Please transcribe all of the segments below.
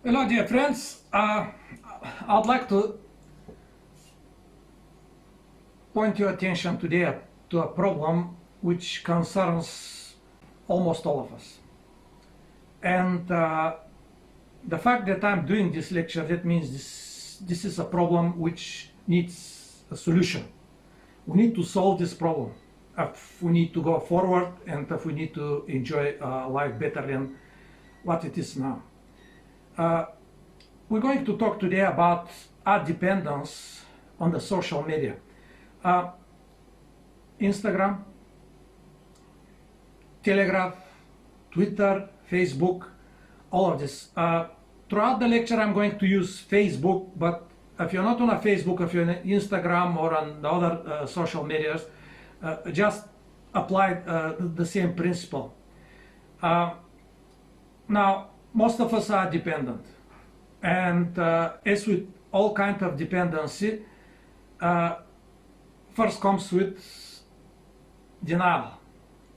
Hello, dear friends. I'd like to point your attention today to a problem which concerns almost all of us. And the fact that I'm doing this lecture, that means this is a problem which needs a solution. We need to solve this problem if we need to go forward and if we need to enjoy life better than what it is now. We're going to talk today about our dependence on the social media. Instagram, Telegraph, Twitter, Facebook, all of this. Throughout the lecture I'm going to use Facebook, but if you're not on a Facebook, if you're on Instagram or on the other social medias, just apply the same principle. Now, most of us are dependent, and as with all kinds of dependency, first comes with denial.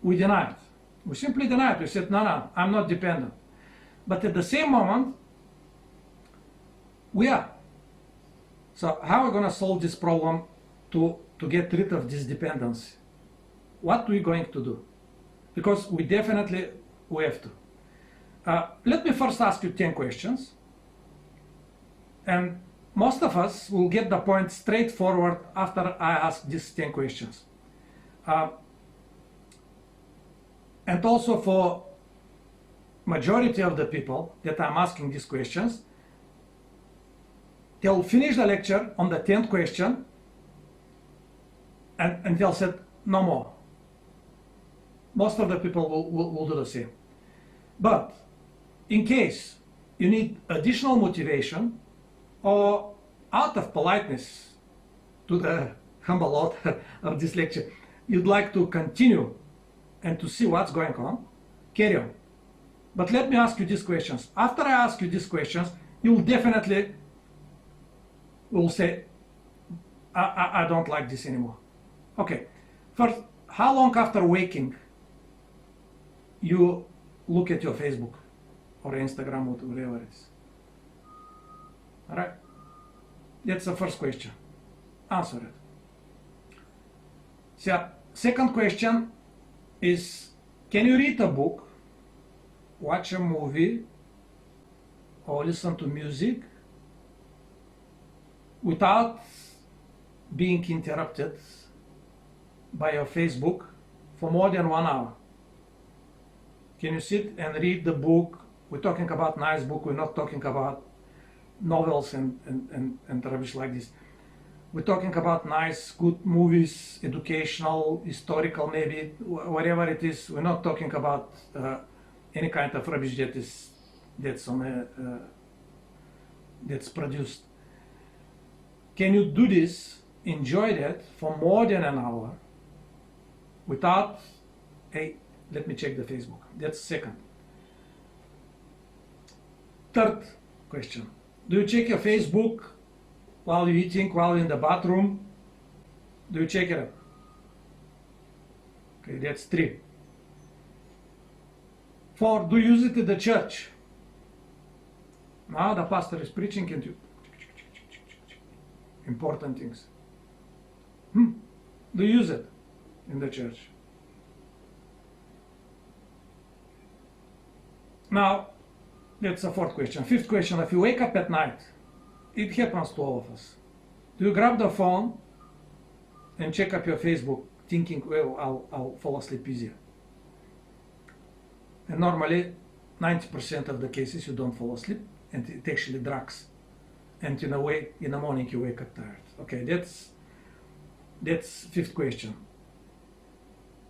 We deny it. We simply deny it. We said, no, I'm not dependent. But at the same moment, we are. So how are we going to solve this problem to get rid of this dependency? What are we going to do? Because we definitely have to. Let me first ask you 10 questions. And most of us will get the point straightforward after I ask these 10 questions. And also for majority of the people that I'm asking these questions, they'll finish the lecture on the 10th question and they'll say, no more. Most of the people will do the same. But in case you need additional motivation, or out of politeness to the humble author of this lecture, you'd like to continue and to see what's going on, carry on. But let me ask you these questions. After I ask you these questions, you'll definitely will say, I don't like this anymore. Okay, first, how long after waking you look at your Facebook or Instagram or whatever it is? All right, that's the first question. Answer it. So, second question is, can you read a book, watch a movie, or listen to music without being interrupted by your Facebook for more than 1 hour? Can you sit and read the book? We're talking about nice book, we're not talking about novels and rubbish like this. We're talking about nice, good movies, educational, historical, maybe, whatever it is. We're not talking about any kind of rubbish that's produced. Can you do this, enjoy that for more than an hour without, hey, let me check the Facebook? That's second. Third question. Do you check your Facebook while you're eating, while you're in the bathroom? Do you check it? Okay, that's 3. 4, do you use it at the church? Now the pastor is preaching and you important things. Do you use it in the church? Now, that's the 4th question. 5th question, if you wake up at night, it happens to all of us. Do you grab the phone and check up your Facebook thinking, well, I'll fall asleep easier? And normally, 90% of the cases you don't fall asleep and it actually drags. And in a way, in the morning you wake up tired. Okay, that's 5th question.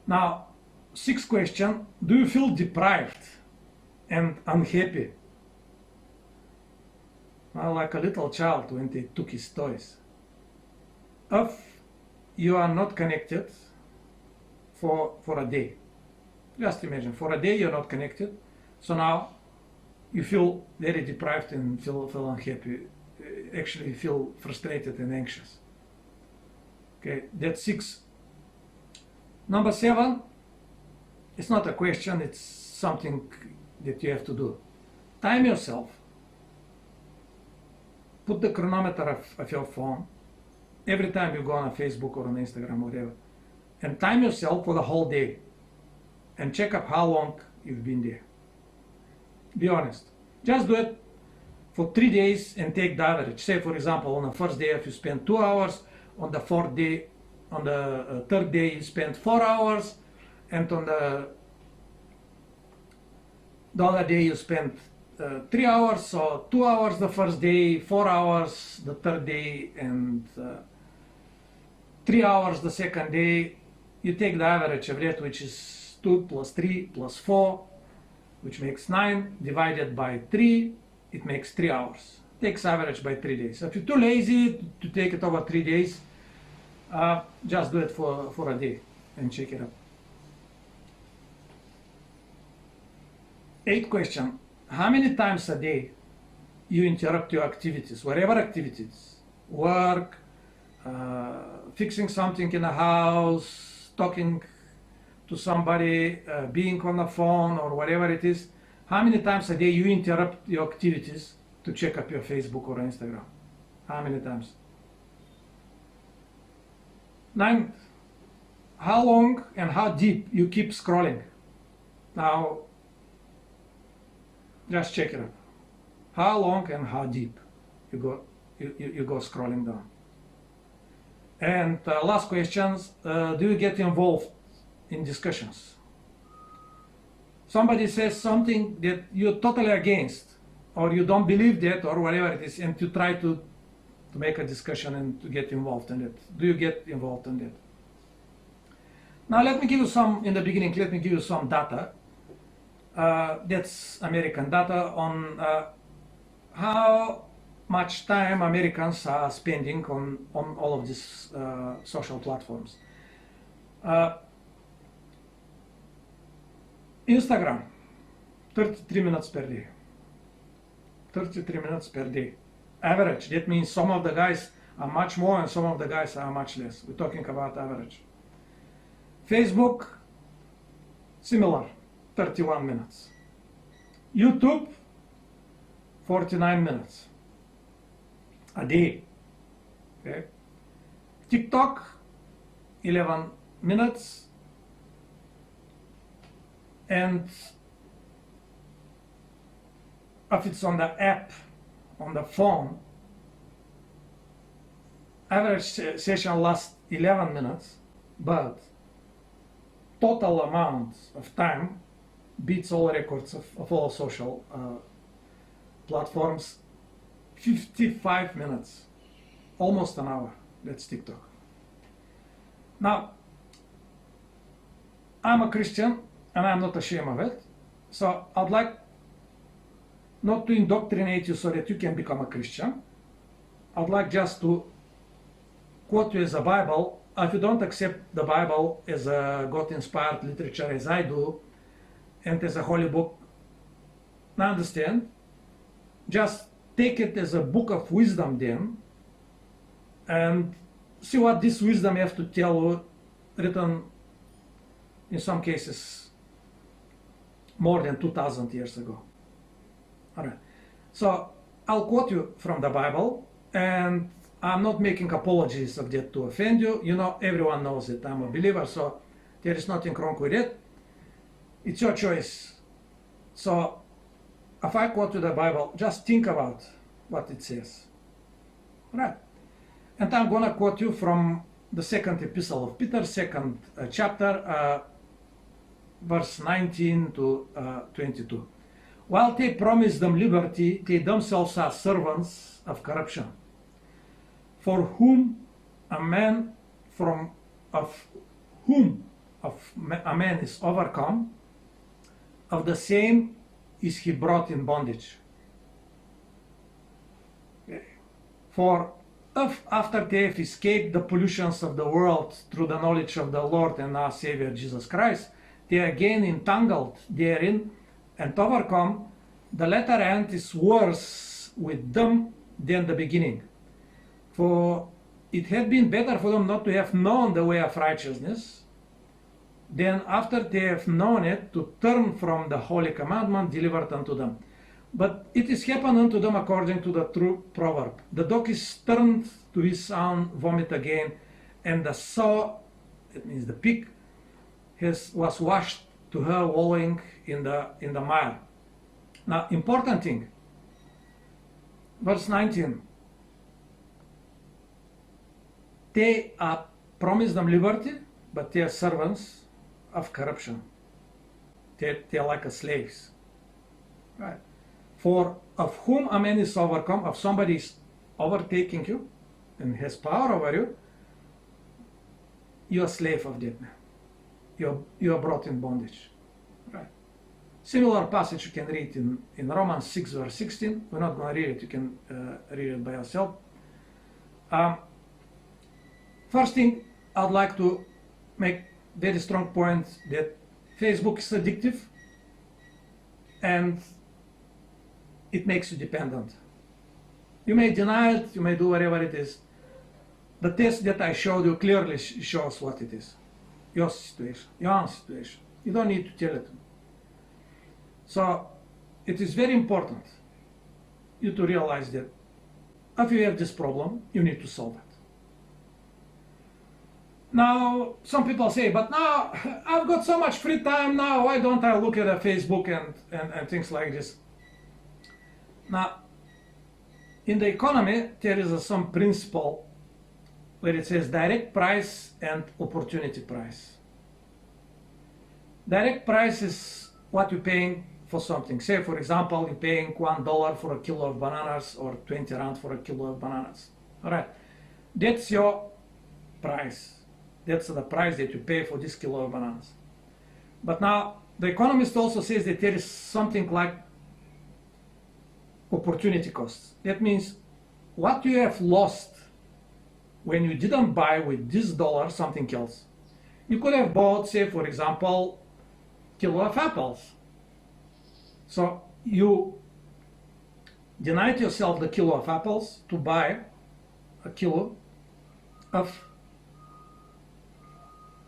Now, 6th question, do you feel deprived and unhappy? Well, like a little child when they took his toys. If you are not connected for a day, just imagine, for a day you're not connected, so now you feel very deprived and feel unhappy, actually feel frustrated and anxious. Okay, that's 6. Number 7, it's not a question, it's something that you have to do. Time yourself put the chronometer of your phone every time you go on a Facebook or on Instagram or whatever, and time yourself for the whole day and check up how long you've been there. Be honest. Just do it for 3 days and take the average. Say, for example, on the first day, if you spend 2 hours, on the fourth day, on the third day, you spend 4 hours, and on the other day, you spend 3 hours. So 2 hours the first day, 4 hours the third day, and 3 hours the second day. You take the average of that, which is 2 plus 3 plus 4, which makes 9, divided by 3, it makes 3 hours. Takes average by 3 days. If you're too lazy to take it over 3 days, just do it for a day and check it out. 8th question. How many times a day you interrupt your activities, whatever activities, work, fixing something in the house, talking to somebody, being on the phone or whatever it is, how many times a day you interrupt your activities to check up your Facebook or Instagram? How many times? 9th, how long and how deep you keep scrolling? Now, just check it out. How long and how deep you go scrolling down? And last questions, do you get involved in discussions? Somebody says something that you're totally against, or you don't believe that, or whatever it is, and you try to make a discussion and to get involved in it. Do you get involved in that? Now let me give you some, in the beginning, let me give you some data. That's American data on how much time Americans are spending on all of these social platforms. Instagram, 33 minutes per day. 33 minutes per day. Average. That means some of the guys are much more and some of the guys are much less. We're talking about average. Facebook, similar, 31 minutes. YouTube, 49 minutes a day. Okay. TikTok, 11 minutes. And if it's on the app, on the phone, average session lasts 11 minutes, but total amount of time beats all records of all social platforms. 55 minutes, almost an hour. That's TikTok. Now, I'm a Christian and I'm not ashamed of it. So I'd like not to indoctrinate you so that you can become a Christian. I'd like just to quote you as a Bible. If you don't accept the Bible as a God-inspired literature as I do, and as a holy book, I understand. Just take it as a book of wisdom then, and see what this wisdom has to tell you, written in some cases more than 2,000 years ago. All right. So I'll quote you from the Bible, and I'm not making apologies of that to offend you. You know, everyone knows that I'm a believer, so there is nothing wrong with it. It's your choice. So if I quote you the Bible, just think about what it says. All right. And I'm going to quote you from the second epistle of Peter, second chapter, verse 19 to 22. While they promise them liberty, they themselves are servants of corruption. For whom a man is overcome, of the same is he brought in bondage. Okay. For if after they have escaped the pollutions of the world through the knowledge of the Lord and our Savior Jesus Christ, they are again entangled therein and overcome, the latter end is worse with them than the beginning. For it had been better for them not to have known the way of righteousness, than after they have known it, to turn from the holy commandment delivered unto them. But it is happening to them according to the true proverb. The dog is turned to his own vomit again, and the sow, that means the pig, was washed to her wallowing in the mire. Now, important thing, verse 19. They are promised them liberty, but they are servants of corruption. They're like slaves. Right? For of whom a man is overcome, if somebody is overtaking you and has power over you, you're a slave of that man. You're brought in bondage. Right? Similar passage you can read in Romans 6 verse 16. We're not going to read it. You can read it by yourself. First thing, I'd like to make very strong point that Facebook is addictive and it makes you dependent. You may deny it, you may do whatever it is. The test that I showed you clearly shows what it is. Your situation, your own situation. You don't need to tell it. So it is very important you to realize that if you have this problem, you need to solve it. Now, some people say, but now I've got so much free time now, why don't I look at Facebook and things like this? Now, in the economy, there is some principle where it says direct price and opportunity price. Direct price is what you're paying for something. Say, for example, you're paying $1 for a kilo of bananas or 20 rand for a kilo of bananas. All right, that's your price. That's the price that you pay for this kilo of bananas. But now, the economist also says that there is something like opportunity costs. That means what you have lost when you didn't buy with this dollar something else. You could have bought, say, for example, kilo of apples. So you denied yourself the kilo of apples to buy a kilo of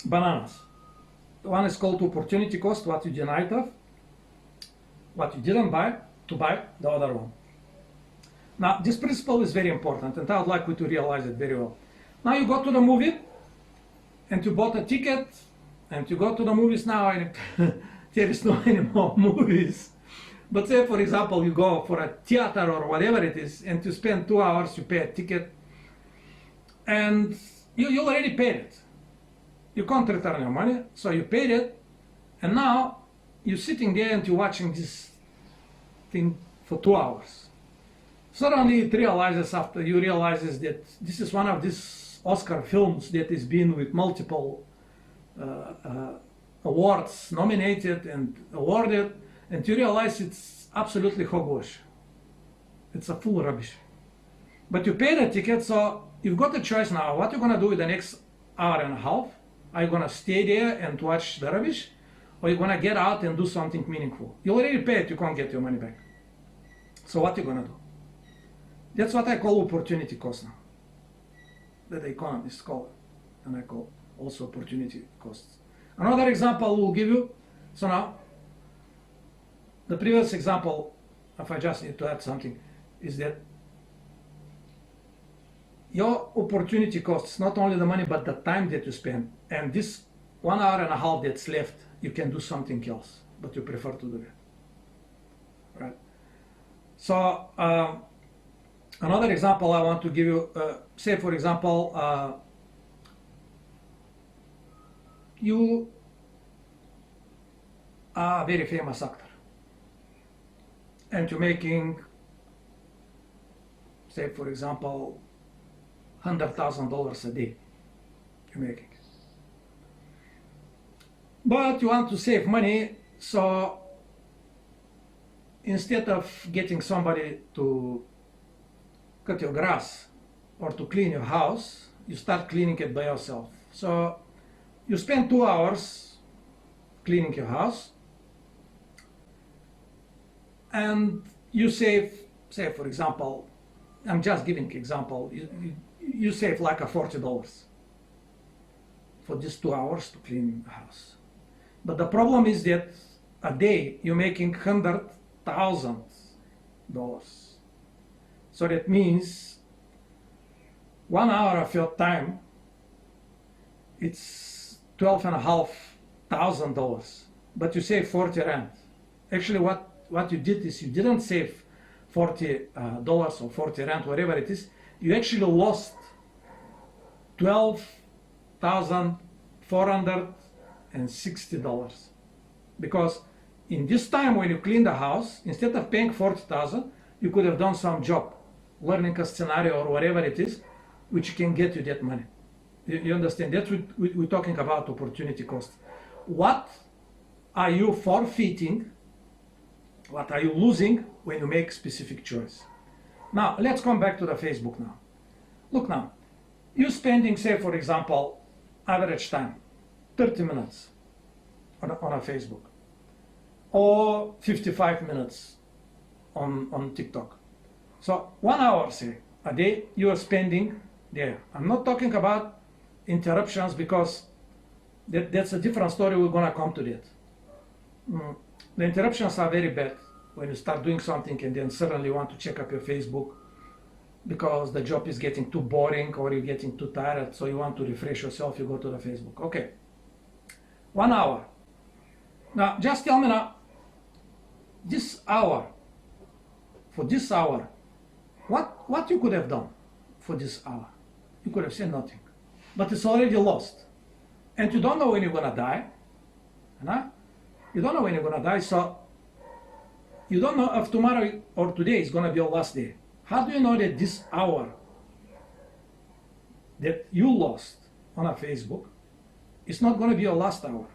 bananas. One is called opportunity cost, what you denied of, what you didn't buy, to buy the other one. Now, this principle is very important, and I would like you to realize it very well. Now you go to the movie, and you bought a ticket, and you go to the movies now, and there is no any more movies. But say, for example, you go for a theater or whatever it is, and you spend 2 hours, you pay a ticket, and you already paid it. You can't return your money, so you paid it, and now you're sitting there and you're watching this thing for 2 hours. Suddenly it realizes, after you realizes that this is one of these Oscar films that is being with multiple awards nominated and awarded, and you realize it's absolutely hogwash. It's a full rubbish. But you paid a ticket, so you've got a choice now. What you're gonna do with the next hour and a half? Are you gonna stay there and watch the rubbish? Or you're gonna get out and do something meaningful? You already paid, you can't get your money back. So what are you gonna do? That's what I call opportunity cost now. That the economists call it. And I call also opportunity costs. Another example we'll give you. So now, the previous example, if I just need to add something, is that your opportunity costs not only the money but the time that you spend. And this 1 hour and a half that's left, you can do something else, but you prefer to do that. Right? So another example I want to give you, say for example, you are a very famous actor and you're making, say for example, $100,000 a day you're making. But you want to save money, so instead of getting somebody to cut your grass or to clean your house, you start cleaning it by yourself. So you spend 2 hours cleaning your house and you save, say for example, I'm just giving example, you save like $40 for just 2 hours to clean the house. But the problem is that a day you're making 100,000 So that means 1 hour of your time, it's $12,500, but you save 40 rand. Actually, what you did is you didn't save $40 or 40 rand, whatever it is. You actually lost $12,460, because in this time when you clean the house, instead of paying 40,000, you could have done some job, learning a scenario or whatever it is, which can get you that money. You understand? That's what we're talking about, opportunity cost. What are you forfeiting? What are you losing when you make specific choice? Now, let's come back to the Facebook now. Look now, you're spending, say, for example, average time, 30 minutes on a Facebook, or 55 minutes on TikTok. So 1 hour, say, a day you are spending there. I'm not talking about interruptions, because that's a different story. We're gonna come to that. The interruptions are very bad when you start doing something and then suddenly you want to check up your Facebook because the job is getting too boring or you're getting too tired, so you want to refresh yourself, you go to the Facebook. Okay, 1 hour. Now just tell me now, this hour, for this hour, what you could have done for this hour? You could have said nothing, but it's already lost. And you don't know when you're gonna die, you don't know when you're gonna die, so you don't know if tomorrow or today is gonna be your last day. How do you know that this hour that you lost on a Facebook is not gonna be your last hour?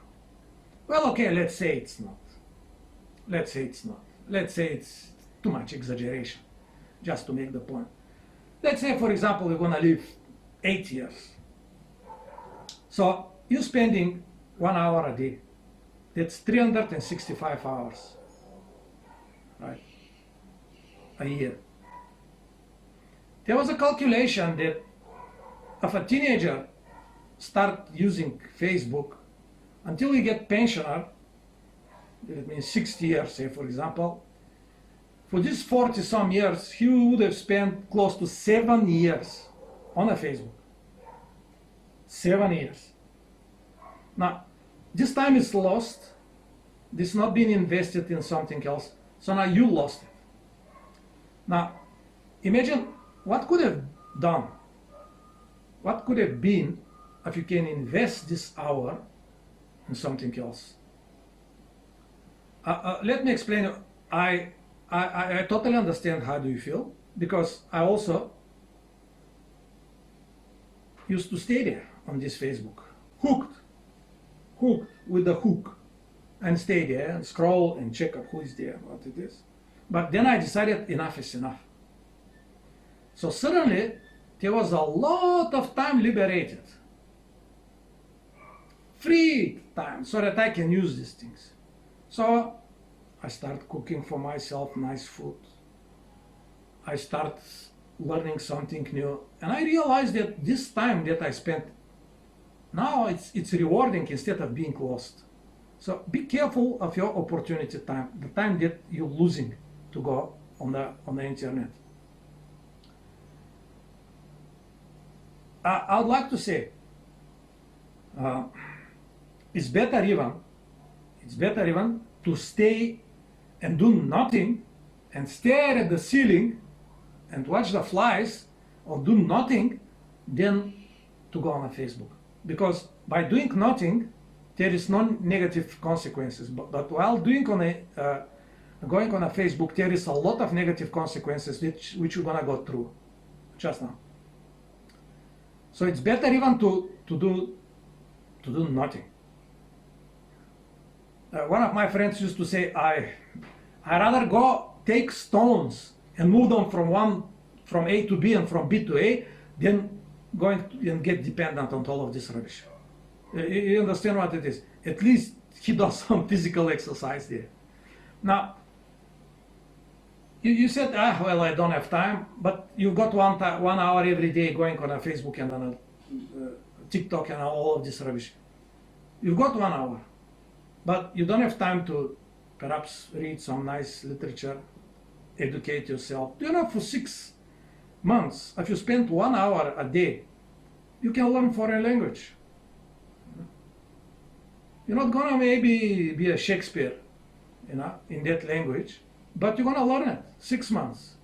Well, okay, let's say it's not. Let's say it's not. Let's say it's too much exaggeration, just to make the point. Let's say, for example, you're gonna live 8 years. So you're spending 1 hour a day. That's 365 hours, right? A year. There was a calculation that if a teenager start using Facebook until he get pensioner, that means 60 years, say, for example, for these 40 some years, he would have spent close to 7 years on a Facebook. 7 years. Now, this time is lost. This not being invested in something else. So now you lost it. Now, imagine what could have done, what could have been if you can invest this hour in something else. Let me explain. I totally understand how do you feel, because I also used to stay there on this Facebook, hooked with the hook, and stay there and scroll and check out who is there, what it is. But then I decided enough is enough. So suddenly there was a lot of time liberated, free time, so that I can use these things. So I start cooking for myself nice food. I start learning something new, and I realized that this time that I spent, now it's rewarding instead of being lost. So be careful of your opportunity time, the time that you're losing to go on the internet. I would like to say, it's better even to stay and do nothing and stare at the ceiling and watch the flies or do nothing than to go on a Facebook. Because by doing nothing, there is no negative consequences. But while going on a Facebook, there is a lot of negative consequences which you're gonna go through just now. So it's better even to do nothing. One of my friends used to say, I rather go take stones and move them from A to B and from B to A than going and get dependent on all of this rubbish. You understand what it is? At least he does some physical exercise there. Now, you said, well, I don't have time, but you've got 1 hour every day going on a Facebook and on a TikTok and all of this rubbish. You've got 1 hour, but you don't have time to perhaps read some nice literature, educate yourself. Do you know, for 6 months, if you spend 1 hour a day, you can learn foreign language. You're not gonna maybe be a Shakespeare, in that language, but you're gonna learn it. 6 months.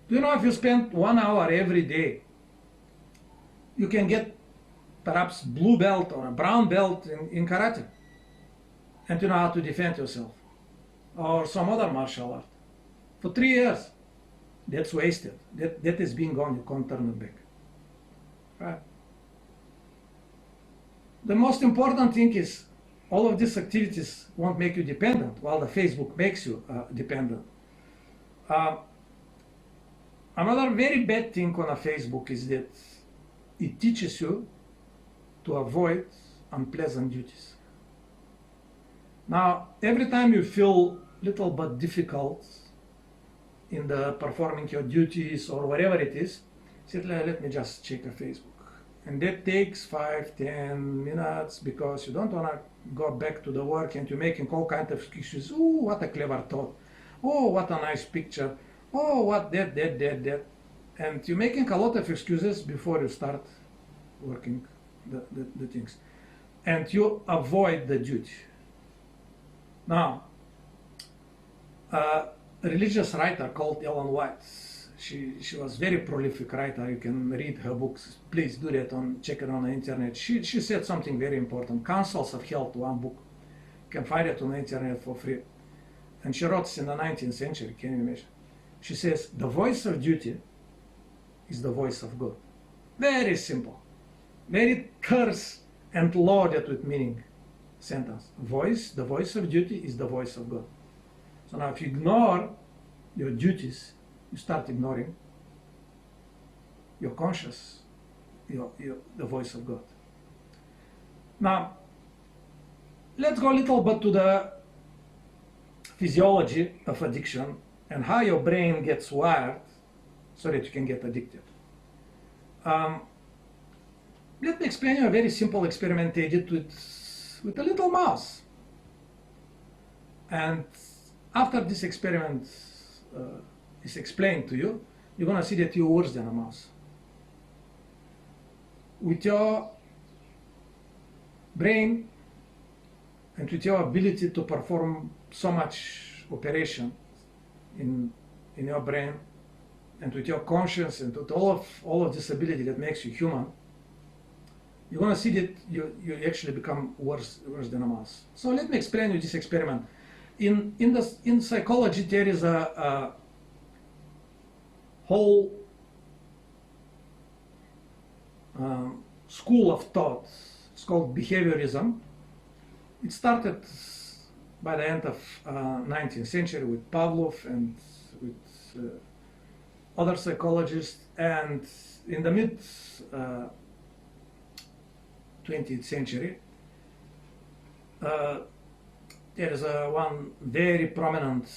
Do you know, if you spend 1 hour every day, you can get perhaps blue belt or a brown belt in karate, and you know how to defend yourself, or some other martial art. For 3 years, that's wasted. That is being gone. You can't turn it back. Right? The most important thing is, all of these activities won't make you dependent, while the Facebook makes you dependent. Another very bad thing on a Facebook is that it teaches you to avoid unpleasant duties. Now, every time you feel little bit difficult in the performing your duties or whatever it is, say, let me just check a Facebook. And that takes 5-10 minutes, because you don't want to go back to the work and you're making all kinds of excuses. Oh, what a clever thought. Oh, what a nice picture. Oh, what that. And you're making a lot of excuses before you start working the things. And you avoid the duty. Now, a religious writer called Ellen White, she was very prolific writer. You can read her books. Please do that, check it on the internet. She said something very important. Counsels of Health, one book. You can find it on the internet for free. And she wrote this in the 19th century, can you imagine? She says, the voice of duty is the voice of God. Very simple. Very terse and loaded with meaning sentence. The voice of duty is the voice of God. So now if you ignore your duties, you start ignoring your conscience, the voice of God. Now, let's go a little bit to the physiology of addiction and how your brain gets wired so that you can get addicted. Let me explain you a very simple experiment I did with a little mouse. And after this experiment is explained to you, you're going to see that you're worse than a mouse. With your brain and with your ability to perform so much operation in your brain, and with your conscience and with all of this ability that makes you human, you're going to see that you actually become worse than a mouse. So let me explain you this experiment. In psychology, there is a whole school of thought. It's called behaviorism. It started by the end of 19th century with Pavlov and with other psychologists, and in the mid 20th century there is one very prominent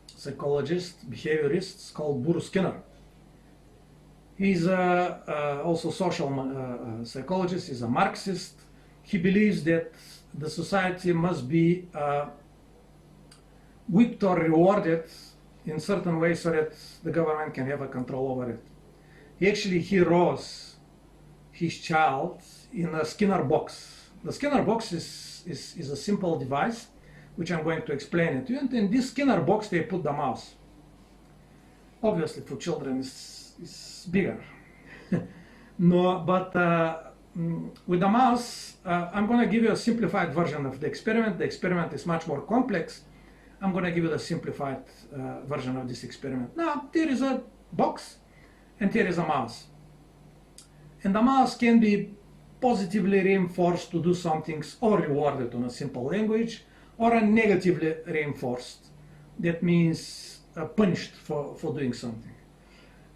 psychologist, behaviorist, called Boris Skinner. He's also social psychologist. He's a Marxist. He believes that the society must be whipped or rewarded in certain ways so that the government can have a control over it. He rose his child in a Skinner box. The Skinner box is a simple device which I'm going to explain it to you. And in this Skinner box they put the mouse. Obviously for children it's bigger. No, but with the mouse, I'm going to give you a simplified version of the experiment. The experiment is much more complex. I'm going to give you the simplified version of this experiment. Now, there is a box and there is a mouse. And the mouse can be positively reinforced to do some things, or rewarded on a simple language, or negatively reinforced. That means punished for doing something.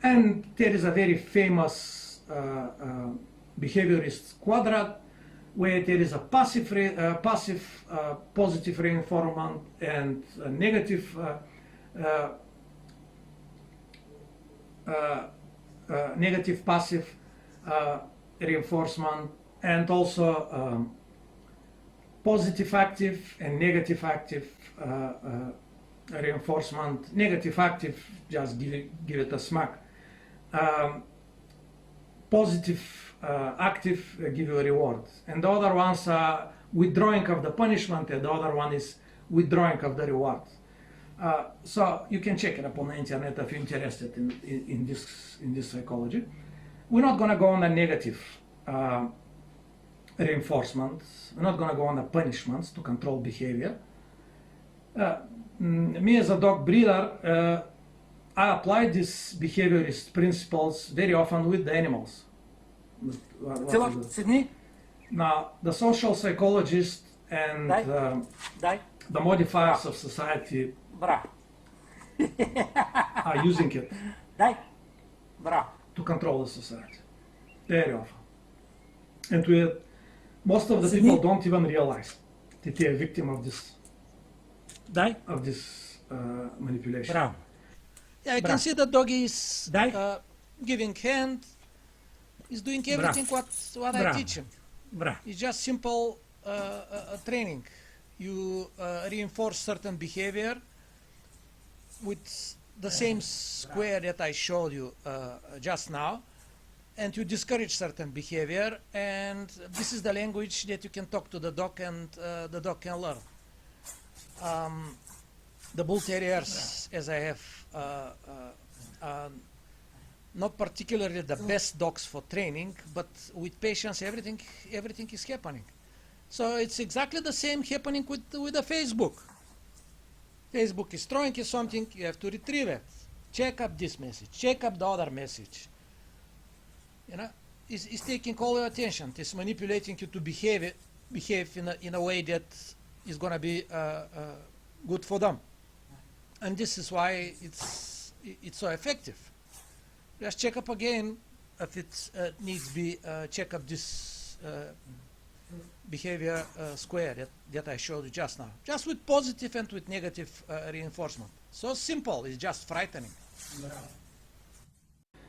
And there is a very famous behaviorist quadrant where there is a passive positive reinforcement and a negative negative passive reinforcement, and also positive active and negative active reinforcement, negative, active, just give it a smack. Positive, active, give you a reward. And the other ones are withdrawing of the punishment, and the other one is withdrawing of the reward. So you can check it up on the internet if you're interested in this psychology. We're not going to go on the negative reinforcements. We're not going to go on the punishments to control behavior. Me as a dog breeder, I apply these behaviorist principles very often with the animals. Sydney? Now, the social psychologists and Dai? the modifiers of society Bra. are using it Dai? Bra. to control the society very often. And most of the Sydney? people don't even realize that they are victim of this Dai? manipulation. Bravo. Yeah, I Bra. can see the dog is Dai? giving hand. He's doing everything what I Bravo. teach him. Bra. It's just simple training. You reinforce certain behavior with the same square that I showed you just now, and you discourage certain behavior, and this is the language that you can talk to the dog, and the dog can learn. The bull terriers, as I have, not particularly the best dogs for training, but with patience, everything is happening. So it's exactly the same happening with the Facebook. Facebook is throwing you something, you have to retrieve it. Check up this message, check up the other message. You know, it's taking all your attention. It's manipulating you to behave in a way that is going to be good for them. And this is why it's so effective. Just check up again if it needs be check up this behavior square that I showed you just now. Just with positive and with negative reinforcement. So simple, it's just frightening.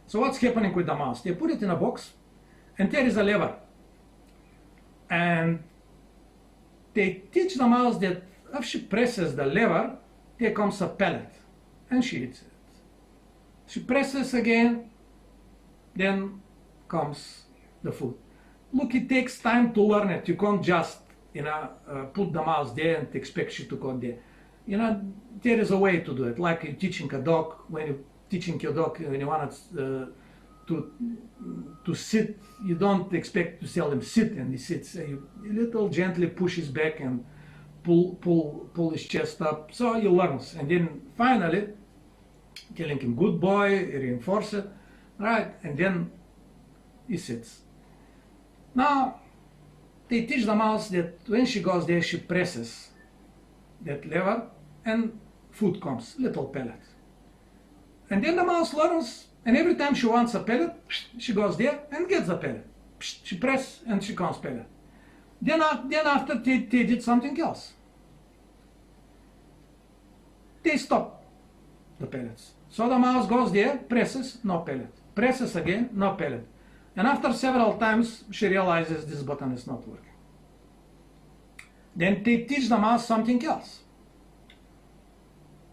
So what's happening with the mouse? They put it in a box, and there is a lever. And they teach the mouse that if she presses the lever, there comes a pellet, and she eats it. She presses again, then comes the food. Look, it takes time to learn it. You can't just, put the mouse there and expect she to go there. There is a way to do it. Like you're teaching a dog, when you're teaching your dog, when you want it to sit, you don't expect to tell him sit, and he sits. You little gently push his back and pull his chest up, so he learns. And then finally, telling him good boy, reinforce it, right? And then he sits. Now, they teach the mouse that when she goes there, she presses that lever and food comes, little pellet. And then the mouse learns, and every time she wants a pellet, she goes there and gets a pellet. She presses and she comes pellet. Then after they did something else. They stop the pellets. So the mouse goes there, presses, no pellet. Presses again, no pellet. And after several times, she realizes this button is not working. Then they teach the mouse something else.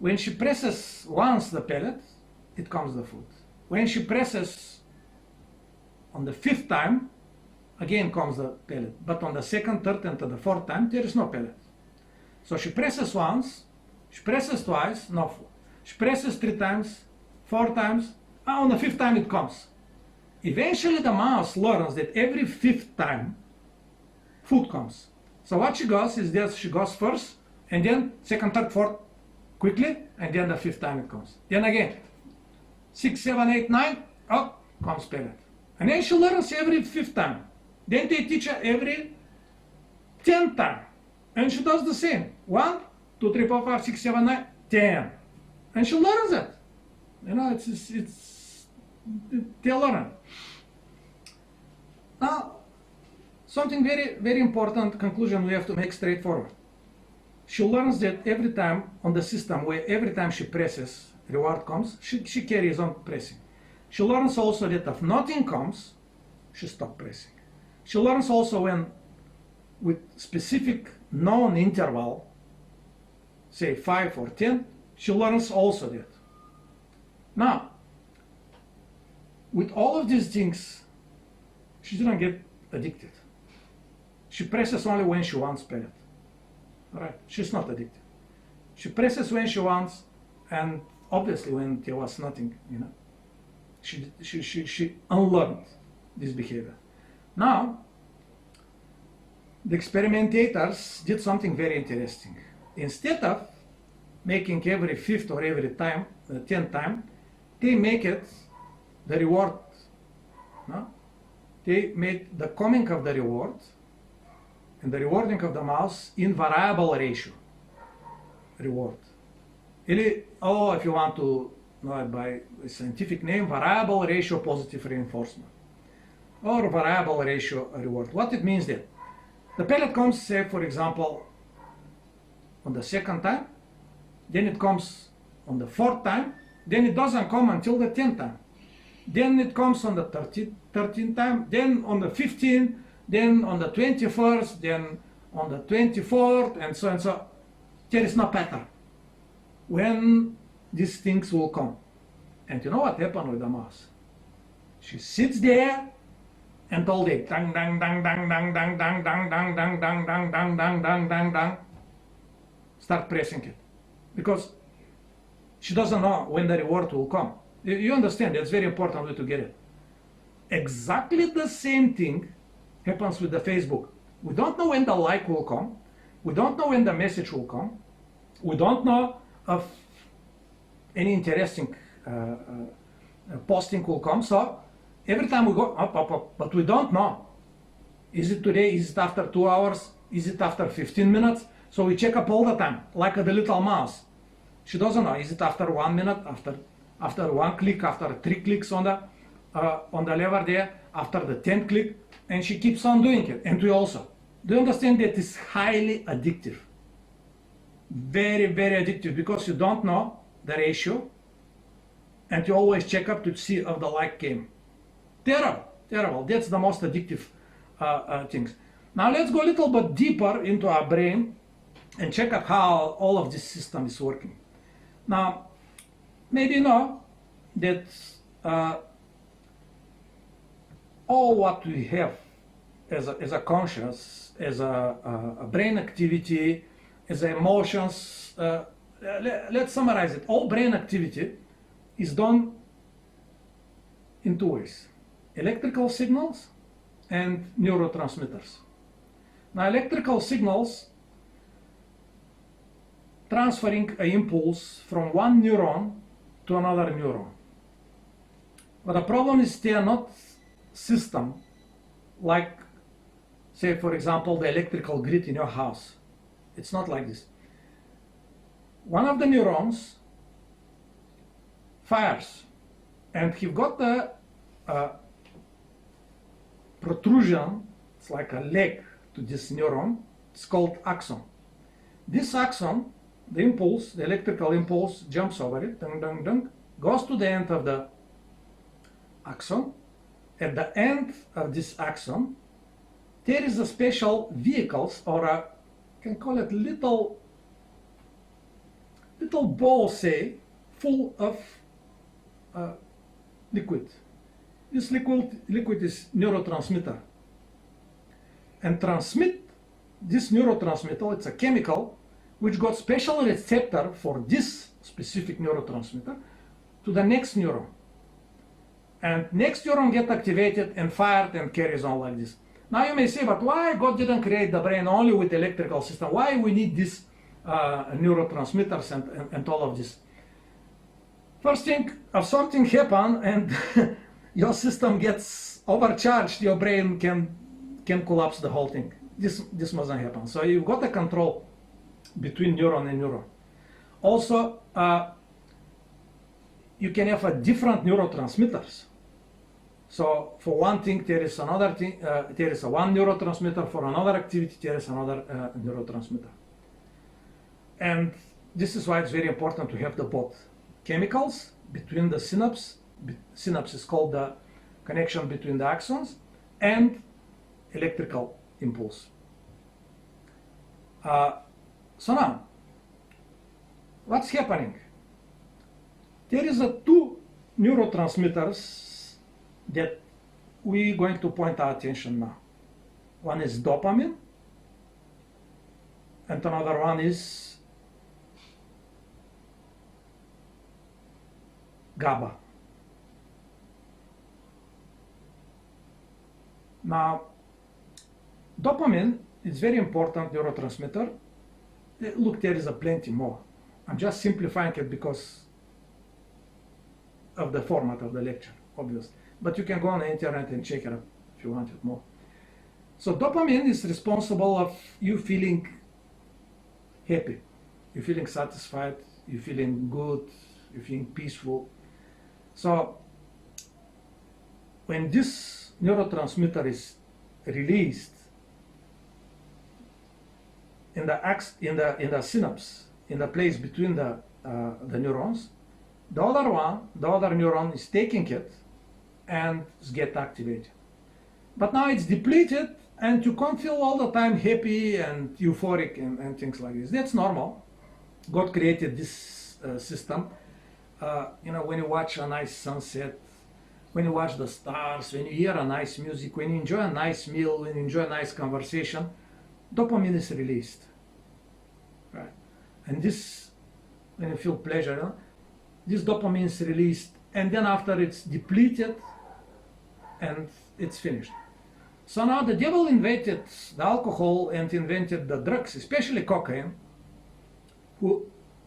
When she presses once the pellet, it comes the food. When she presses on the 5th time, again comes the pellet. But on the 2nd, 3rd, and the 4th time, there is no pellet. So she presses once, she presses twice, no food. She presses 3 times, 4 times, on the 5th time it comes. Eventually the mouse learns that every 5th time, food comes. So what she does is that she goes first, and then 2nd, 3rd, 4th, quickly, and then the 5th time it comes. Then again, 6, 7, 8, 9, oh, comes pellet. And then she learns every 5th time. Then they teach her every 10th time. And she does the same. 1, 2, 3, 4, 5, 6, 7, 9, 10. And she learns it. They learn. Now, something very, very important conclusion we have to make straightforward. She learns that every time on the system, where every time she presses, reward comes, she carries on pressing. She learns also that if nothing comes, she stops pressing. She learns also when, with specific known interval, say 5 or 10, She learns also that. Now, with all of these things, she didn't get addicted. She presses only when she wants pellet. All right, she's not addicted. She presses when she wants, and obviously when there was nothing, she unlearned this behavior. Now, the experimentators did something very interesting. Instead of making every fifth or every time, 10th time, they make it the reward. No? They made the coming of the reward and the rewarding of the mouse in variable ratio reward. If you want to know it by a scientific name, variable ratio positive reinforcement or variable ratio reward. What it means then? The pellet comes, say, for example, on the second time, then it comes on the fourth time, then it doesn't come until the 10th time. Then it comes on the 13th time, then on the 15th, then on the 21st, then on the 24th, and so and so. There is no pattern when these things will come. And you know what happened with the mouse? She sits there and all day, dang, dang, dang, dang, dang, dang, dang, dang, dang, dang, dang, dang, dang, dang, dang, dang, dang, start pressing it. Because she doesn't know when the reward will come. You understand, that's very important way to get it. Exactly the same thing happens with the Facebook. We don't know when the like will come. We don't know when the message will come. We don't know if any interesting posting will come. So every time we go up, but we don't know. Is it today? Is it after 2 hours? Is it after 15 minutes? So we check up all the time, like the little mouse. She doesn't know. Is it after 1 minute? After one click? After 3 clicks on the lever there? After the 10th click? And she keeps on doing it. And we also. Do you understand that it's highly addictive? Very, very addictive, because you don't know the ratio and you always check up to see if the like came. Terrible, terrible. That's the most addictive things. Now let's go a little bit deeper into our brain and check out how all of this system is working. Now, maybe you know that all what we have as a conscious, as a brain activity, as emotions, let's summarize it. All brain activity is done in two ways: electrical signals and neurotransmitters. Now, electrical signals transferring an impulse from one neuron to another neuron. But the problem is they are not system like, say, for example, the electrical grid in your house. It's not like this. One of the neurons fires, and you've got the protrusion, it's like a leg to this neuron, it's called axon. This axon, the impulse, the electrical impulse, jumps over it, dung, dung, dung, goes to the end of the axon. At the end of this axon, there is a special vehicles, or a, can call it little ball, say, full of liquid. This liquid is neurotransmitter, and transmit this neurotransmitter. It's a chemical which got special receptor for this specific neurotransmitter to the next neuron, and next neuron get activated and fired and carries on like this. Now you may say, but why God didn't create the brain only with electrical system? Why we need these neurotransmitters and all of this? First thing, if something happen and your system gets overcharged, your brain can collapse the whole thing. This mustn't happen. So you've got a control between neuron and neuron. Also, you can have a different neurotransmitters. So for one thing, there is another thing. There is a one neurotransmitter. For another activity, there is another neurotransmitter. And this is why it's very important to have the both chemicals between the synapse. Synapse is called the connection between the axons, and electrical impulse. So now, what's happening? There is a two neurotransmitters that we're going to point our attention now. One is dopamine, and another one is GABA. Now, dopamine is very important neurotransmitter. Look, there is a plenty more. I'm just simplifying it because of the format of the lecture, obviously. But you can go on the internet and check it out if you want it more. So dopamine is responsible of you feeling happy, you feeling satisfied, you feeling good, you feeling peaceful. So when this neurotransmitter is released in the synapse, in the place between the neurons, the other neuron is taking it and get activated. But now it's depleted, and you can't feel all the time happy and euphoric and things like this. That's normal. God created this system. When you watch a nice sunset, when you watch the stars, when you hear a nice music, when you enjoy a nice meal, when you enjoy a nice conversation, dopamine is released, right? And this, when you feel pleasure, this dopamine is released, and then after it's depleted, and it's finished. So now the devil invented the alcohol and invented the drugs, especially cocaine,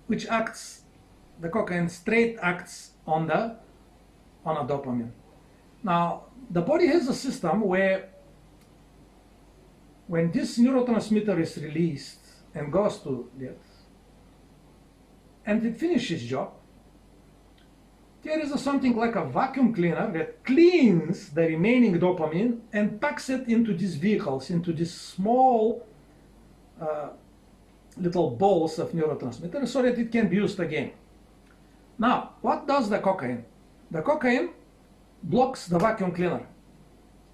which acts, the cocaine straight acts on a dopamine. Now, the body has a system where when this neurotransmitter is released and goes to that, and it finishes its job, there is something like a vacuum cleaner that cleans the remaining dopamine and packs it into these vehicles, into these small little balls of neurotransmitters so that it can be used again. Now, what does the cocaine? The cocaine blocks the vacuum cleaner.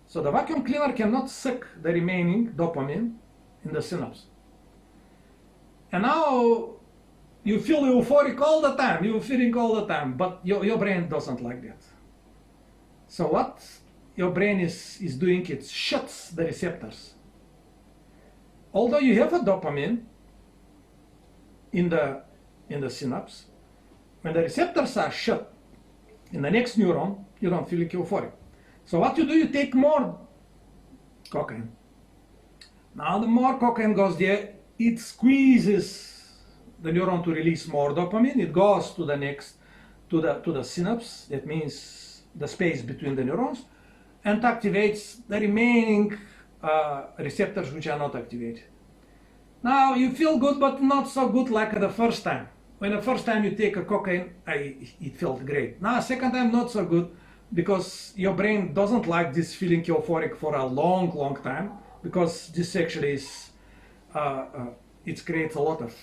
So the vacuum cleaner cannot suck the remaining dopamine in the synapse. And now you feel euphoric all the time, you're feeling all the time, but your brain doesn't like that. So what your brain is doing, it shuts the receptors. Although you have a dopamine in the synapse, when the receptors are shut in the next neuron, you don't feel euphoric. So what you do, you take more cocaine. Now the more cocaine goes there, it squeezes the neuron to release more dopamine. It goes to the next, to the synapse, that means the space between the neurons, and activates the remaining receptors which are not activated. Now you feel good, but not so good like the first time. When the first time you take a cocaine, it felt great. Now second time not so good, because your brain doesn't like this feeling euphoric for a long, long time, because this actually is, it creates a lot of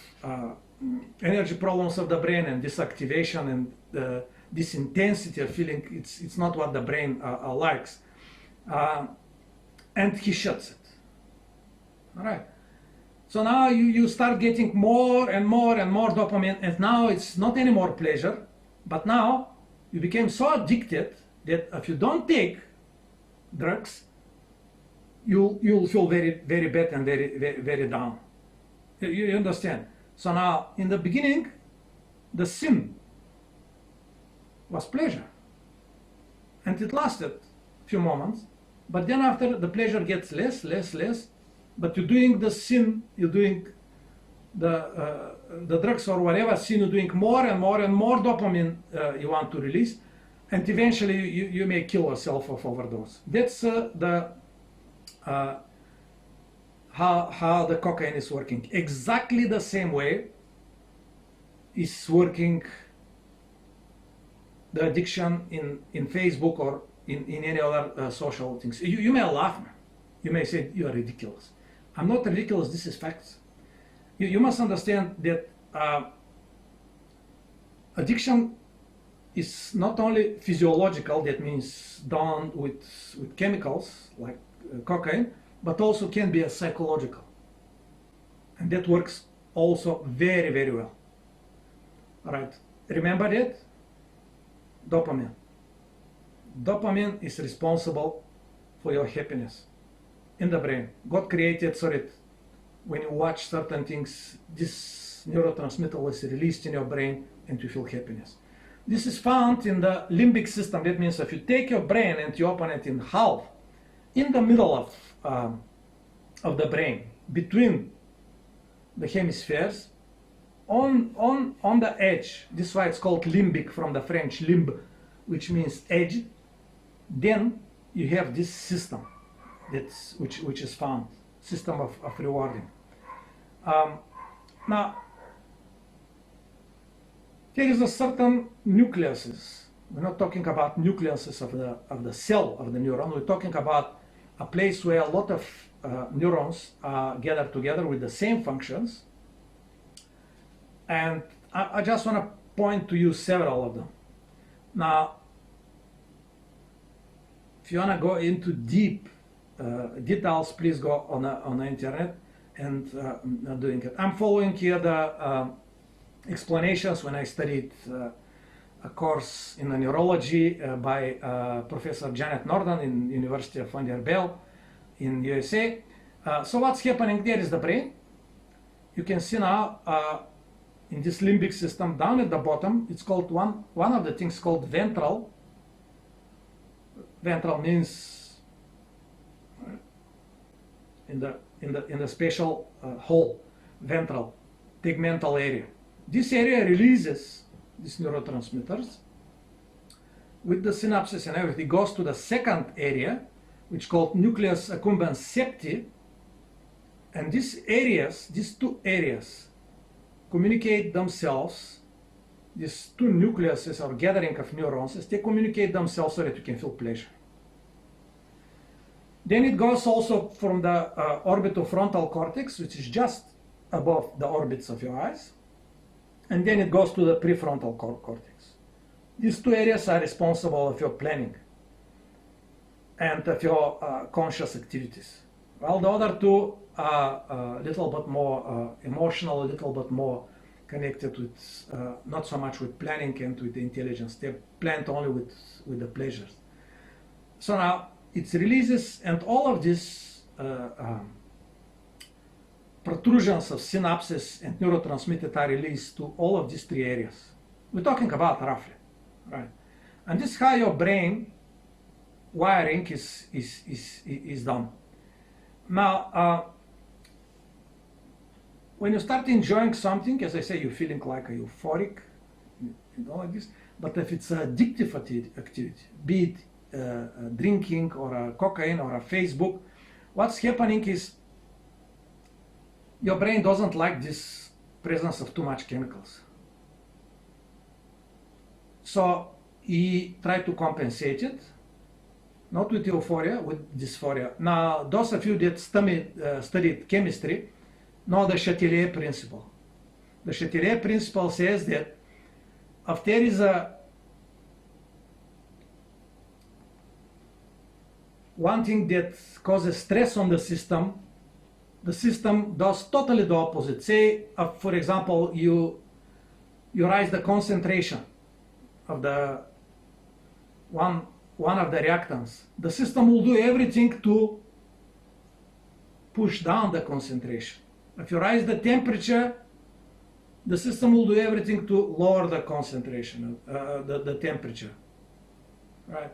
energy problems of the brain and disactivation and this intensity of feeling. It's not what the brain likes. And he shuts it. All right. So now you start getting more and more and more dopamine, and now it's not anymore pleasure, but now you became so addicted that if you don't take drugs, you'll feel very, very bad and very, very, very down. You understand? So now, in the beginning, the sin was pleasure, and it lasted a few moments, but then after the pleasure gets less, but you're doing the sin, you're doing the drugs or whatever sin, you're doing more and more and more dopamine you want to release, and eventually you may kill yourself of overdose. That's how the cocaine is working. Exactly the same way is working the addiction in Facebook or in any other social things. You may laugh, you may say you are ridiculous. I'm not ridiculous, this is facts. You must understand that addiction is not only physiological, that means done with chemicals like cocaine, but also can be a psychological. And that works also very, very well. All right, remember that? Dopamine. Dopamine is responsible for your happiness in the brain. God created so that when you watch certain things, this neurotransmitter is released in your brain and you feel happiness. This is found in the limbic system. That means if you take your brain and you open it in half, in the middle of the brain, between the hemispheres, on the edge, this is why it's called limbic, from the French limbe, which means edge. Then you have this system which is found, system of rewarding. Now, there is a certain nucleuses. We're not talking about nucleuses of the cell of the neuron. We're talking about a place where a lot of neurons are gathered together with the same functions. And I just want to point to you several of them. Now, if you want to go into deep details, please go on the internet and doing it. I'm following here the explanations when I studied a course in neurology by Professor Janet Norton in University of Vanderbilt in USA. So what's happening there is the brain. You can see now in this limbic system down at the bottom, it's called one of the things called ventral. Ventral means in the spatial hole, ventral, tegmental area. This area releases these neurotransmitters with the synapses and everything. It goes to the second area, which is called nucleus accumbens septi, and these two areas communicate themselves. These two nucleuses or gathering of neurons, they communicate themselves so that you can feel pleasure. Then it goes also from the orbitofrontal cortex, which is just above the orbits of your eyes, and then it goes to the prefrontal cortex. These two areas are responsible for your planning and of your conscious activities. Well, the other two are a little bit more emotional, a little bit more connected with, not so much with planning and with the intelligence. They're planned only with the pleasures. So now it releases, and all of these protrusions of synapses and neurotransmitters are released to all of these three areas. We're talking about roughly, right? And this is how your brain wiring is done. Now, when you start enjoying something, as I say, you're feeling like a euphoric, like this. But if it's an addictive activity, be it drinking or a cocaine or a Facebook, what's happening is your brain doesn't like this presence of too much chemicals. So he tried to compensate it, not with euphoria, with dysphoria. Now, those of you that studied chemistry know the Chatelier principle. The Chatelier principle says that if there is one thing that causes stress on the system does totally the opposite. Say, for example, you rise the concentration of the one of the reactants. The system will do everything to push down the concentration. If you raise the temperature, the system will do everything to lower the concentration, the temperature, right?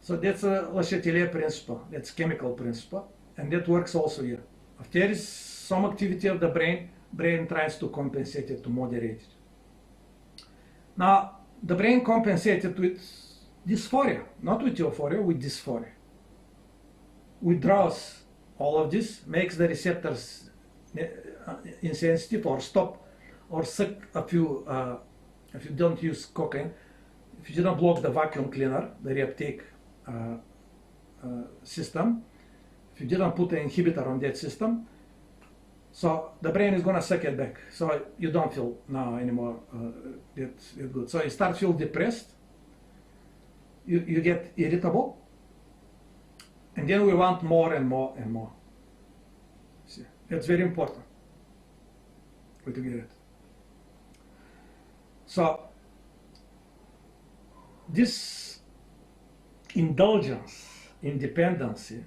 So that's a Le Chatelier principle, that's chemical principle, and that works also here. If there is some activity of the brain tries to compensate it, to moderate it. Now, the brain compensated with dysphoria, not with euphoria, with dysphoria. Withdraws all of this, makes the receptors insensitive or stop or suck a few, if you don't use cocaine, if you don't block the vacuum cleaner, the reuptake system, if you didn't put an inhibitor on that system, so the brain is going to suck it back. So you don't feel now anymore that good. So you start feel depressed, you get irritable, and then we want more and more and more. See, that's very important. Way to get it. So this indulgence in dependency,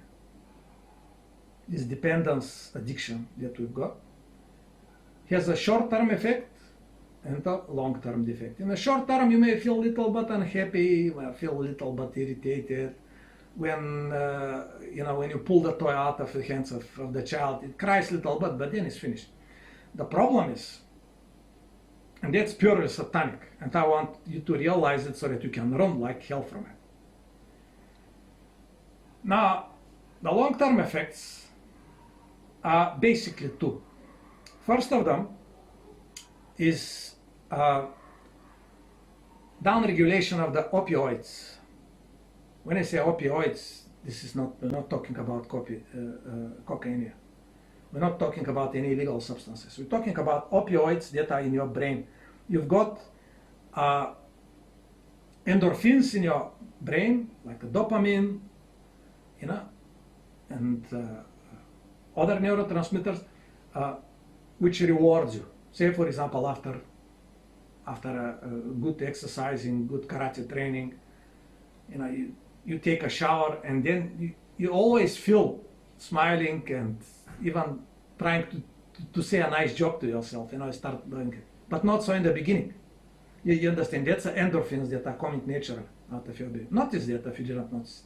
this dependence addiction that we've got, has a short-term effect and a long-term defect. In the short term, you may feel a little bit unhappy, you may feel a little bit irritated. When when you pull the toy out of the hands of the child, it cries a little bit, but then it's finished. The problem is, and that's purely satanic, and I want you to realize it so that you can run like hell from it. Now, the long-term effects are basically two. First of them is downregulation of the opioids. When I say opioids, this is not, we're not talking about cocaine here. We're not talking about any illegal substances. We're talking about opioids that are in your brain. You've got endorphins in your brain, like the dopamine, and other neurotransmitters, which rewards you. Say, for example, after a good exercising, good karate training, you take a shower, and then you always feel smiling and even trying to say a nice joke to yourself, start doing it. But not so in the beginning. You understand, that's the endorphins that are coming natural out of your brain. Notice that if you didn't notice.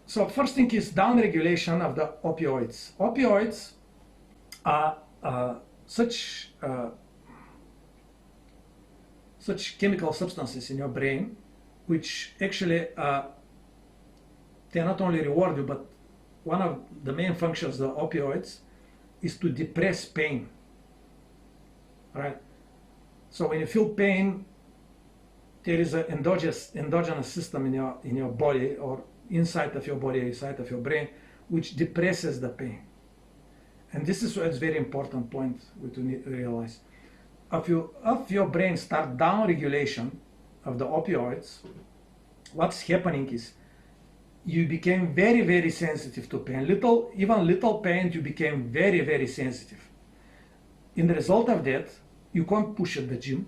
So first thing is downregulation of the opioids. Opioids are such chemical substances in your brain, which actually they not only reward you, but one of the main functions of the opioids is to depress pain. Right? So when you feel pain, there is an endogenous system in your body, or inside of your body, inside of your brain, which depresses the pain. And this is a very important point to realize. If your brain starts down regulation of the opioids, what's happening is you became very, very sensitive to pain. Even little pain, you became very, very sensitive. In the result of that, you can't push at the gym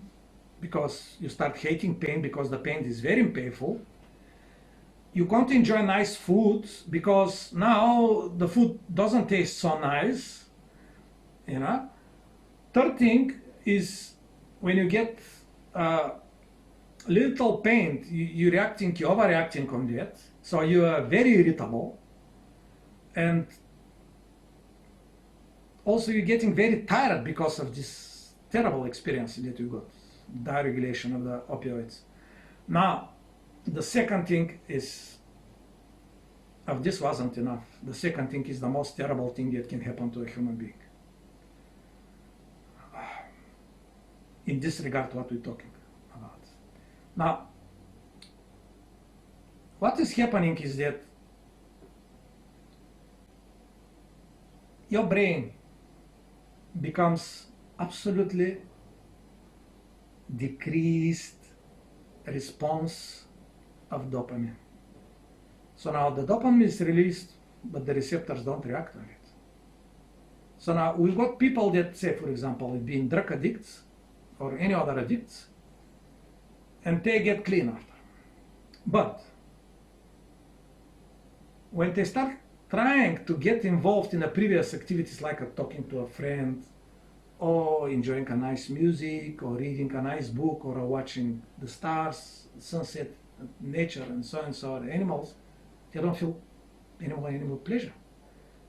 because you start hating pain, because the pain is very painful. You can't enjoy nice food because now the food doesn't taste so nice. Third thing is, when you get little pain, you're overreacting on that. So you are very irritable, and also you're getting very tired because of this terrible experience that you got, deregulation of the opioids. Now, the second thing is, if this wasn't enough, the second thing is the most terrible thing that can happen to a human being. In this regard, what we're talking about. Now, what is happening is that your brain becomes absolutely decreased response of dopamine. So now the dopamine is released, but the receptors don't react on it. So now we've got people that, say, for example, being drug addicts or any other addicts, and they get clean after. But when they start trying to get involved in the previous activities, like talking to a friend, or enjoying a nice music, or reading a nice book, or watching the stars, sunset, nature, and so on, animals, they don't feel any more pleasure,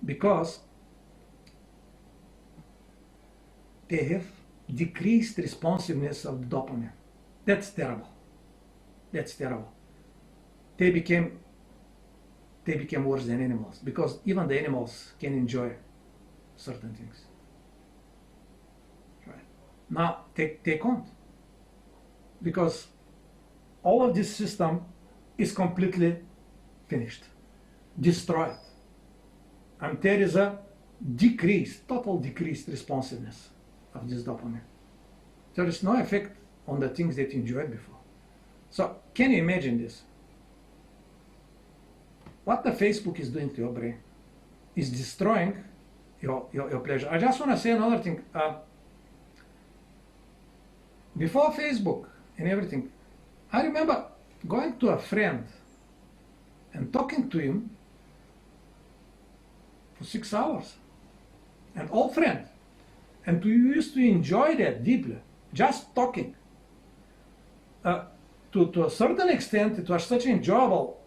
because they have decreased responsiveness of dopamine. That's terrible. That's terrible. They became worse than animals, because even the animals can enjoy certain things. Right? Now they can't, because all of this system is completely finished, destroyed, and there is a total decreased responsiveness of this dopamine. There is no effect on the things that you enjoyed before. So can you imagine this? What the Facebook is doing to your brain is destroying your pleasure. I just want to say another thing. before Facebook and everything, I remember going to a friend and talking to him for 6 hours, an old friend, and we used to enjoy that deeply, just talking. To a certain extent, it was such an enjoyable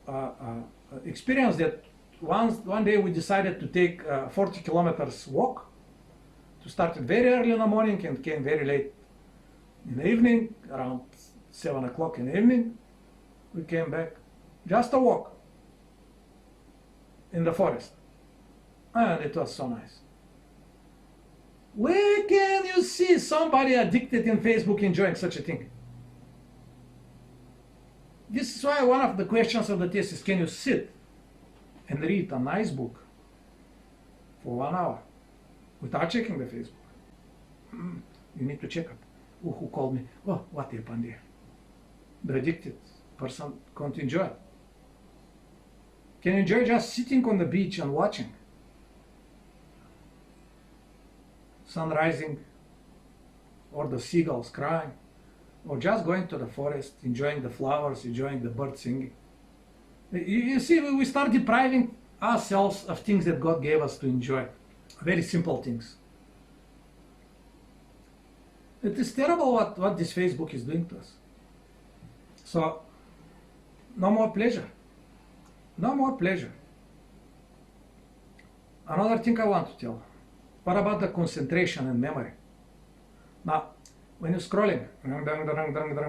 experience that one day we decided to take 40 kilometers walk. To start very early in the morning and came very late in the evening, around 7 o'clock in the evening. We came back, just a walk in the forest, and it was so nice. Where can you see somebody addicted in Facebook enjoying such a thing? This is why one of the questions of the test is, can you sit and read a nice book for 1 hour without checking the Facebook? You need to check it. Oh, who called me? Oh, what happened there? The addicted person can't enjoy it. Can you enjoy just sitting on the beach and watching sun rising, or the seagulls crying, or just going to the forest, enjoying the flowers, enjoying the birds singing? You see, we start depriving ourselves of things that God gave us to enjoy. Very simple things. It is terrible what this Facebook is doing to us. So, no more pleasure. No more pleasure. Another thing I want to tell. What about the concentration and memory? Now, when you're scrolling,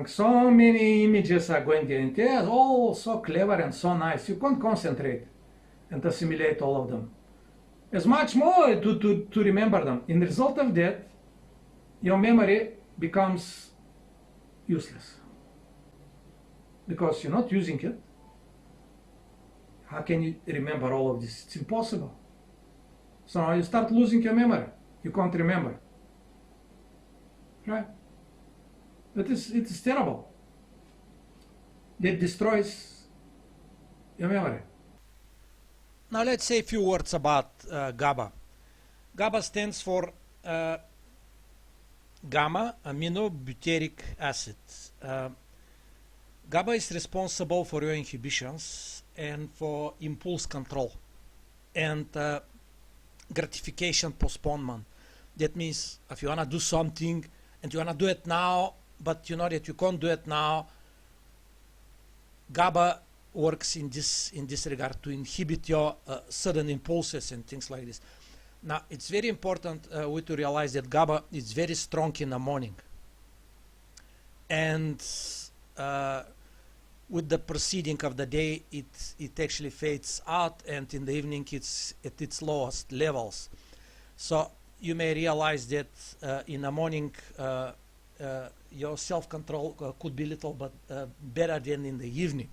so many images are going there, and they're all so clever and so nice. You can't concentrate and assimilate all of them. There's much more to remember them. In the result of that, your memory becomes useless because you're not using it. How can you remember all of this? It's impossible. So now you start losing your memory. You can't remember. Right? It is terrible. It destroys your memory. Now let's say a few words about GABA. GABA stands for gamma aminobutyric acid. GABA is responsible for your inhibitions and for impulse control and gratification postponement. That means if you want to do something and you want to do it now, but you know that you can't do it now, GABA works in this regard to inhibit your sudden impulses and things like this. Now, it's very important to realize that GABA is very strong in the morning, and with the proceeding of the day, it actually fades out, and in the evening, it's at its lowest levels. So you may realize that in the morning, your self-control could be little but better than in the evening.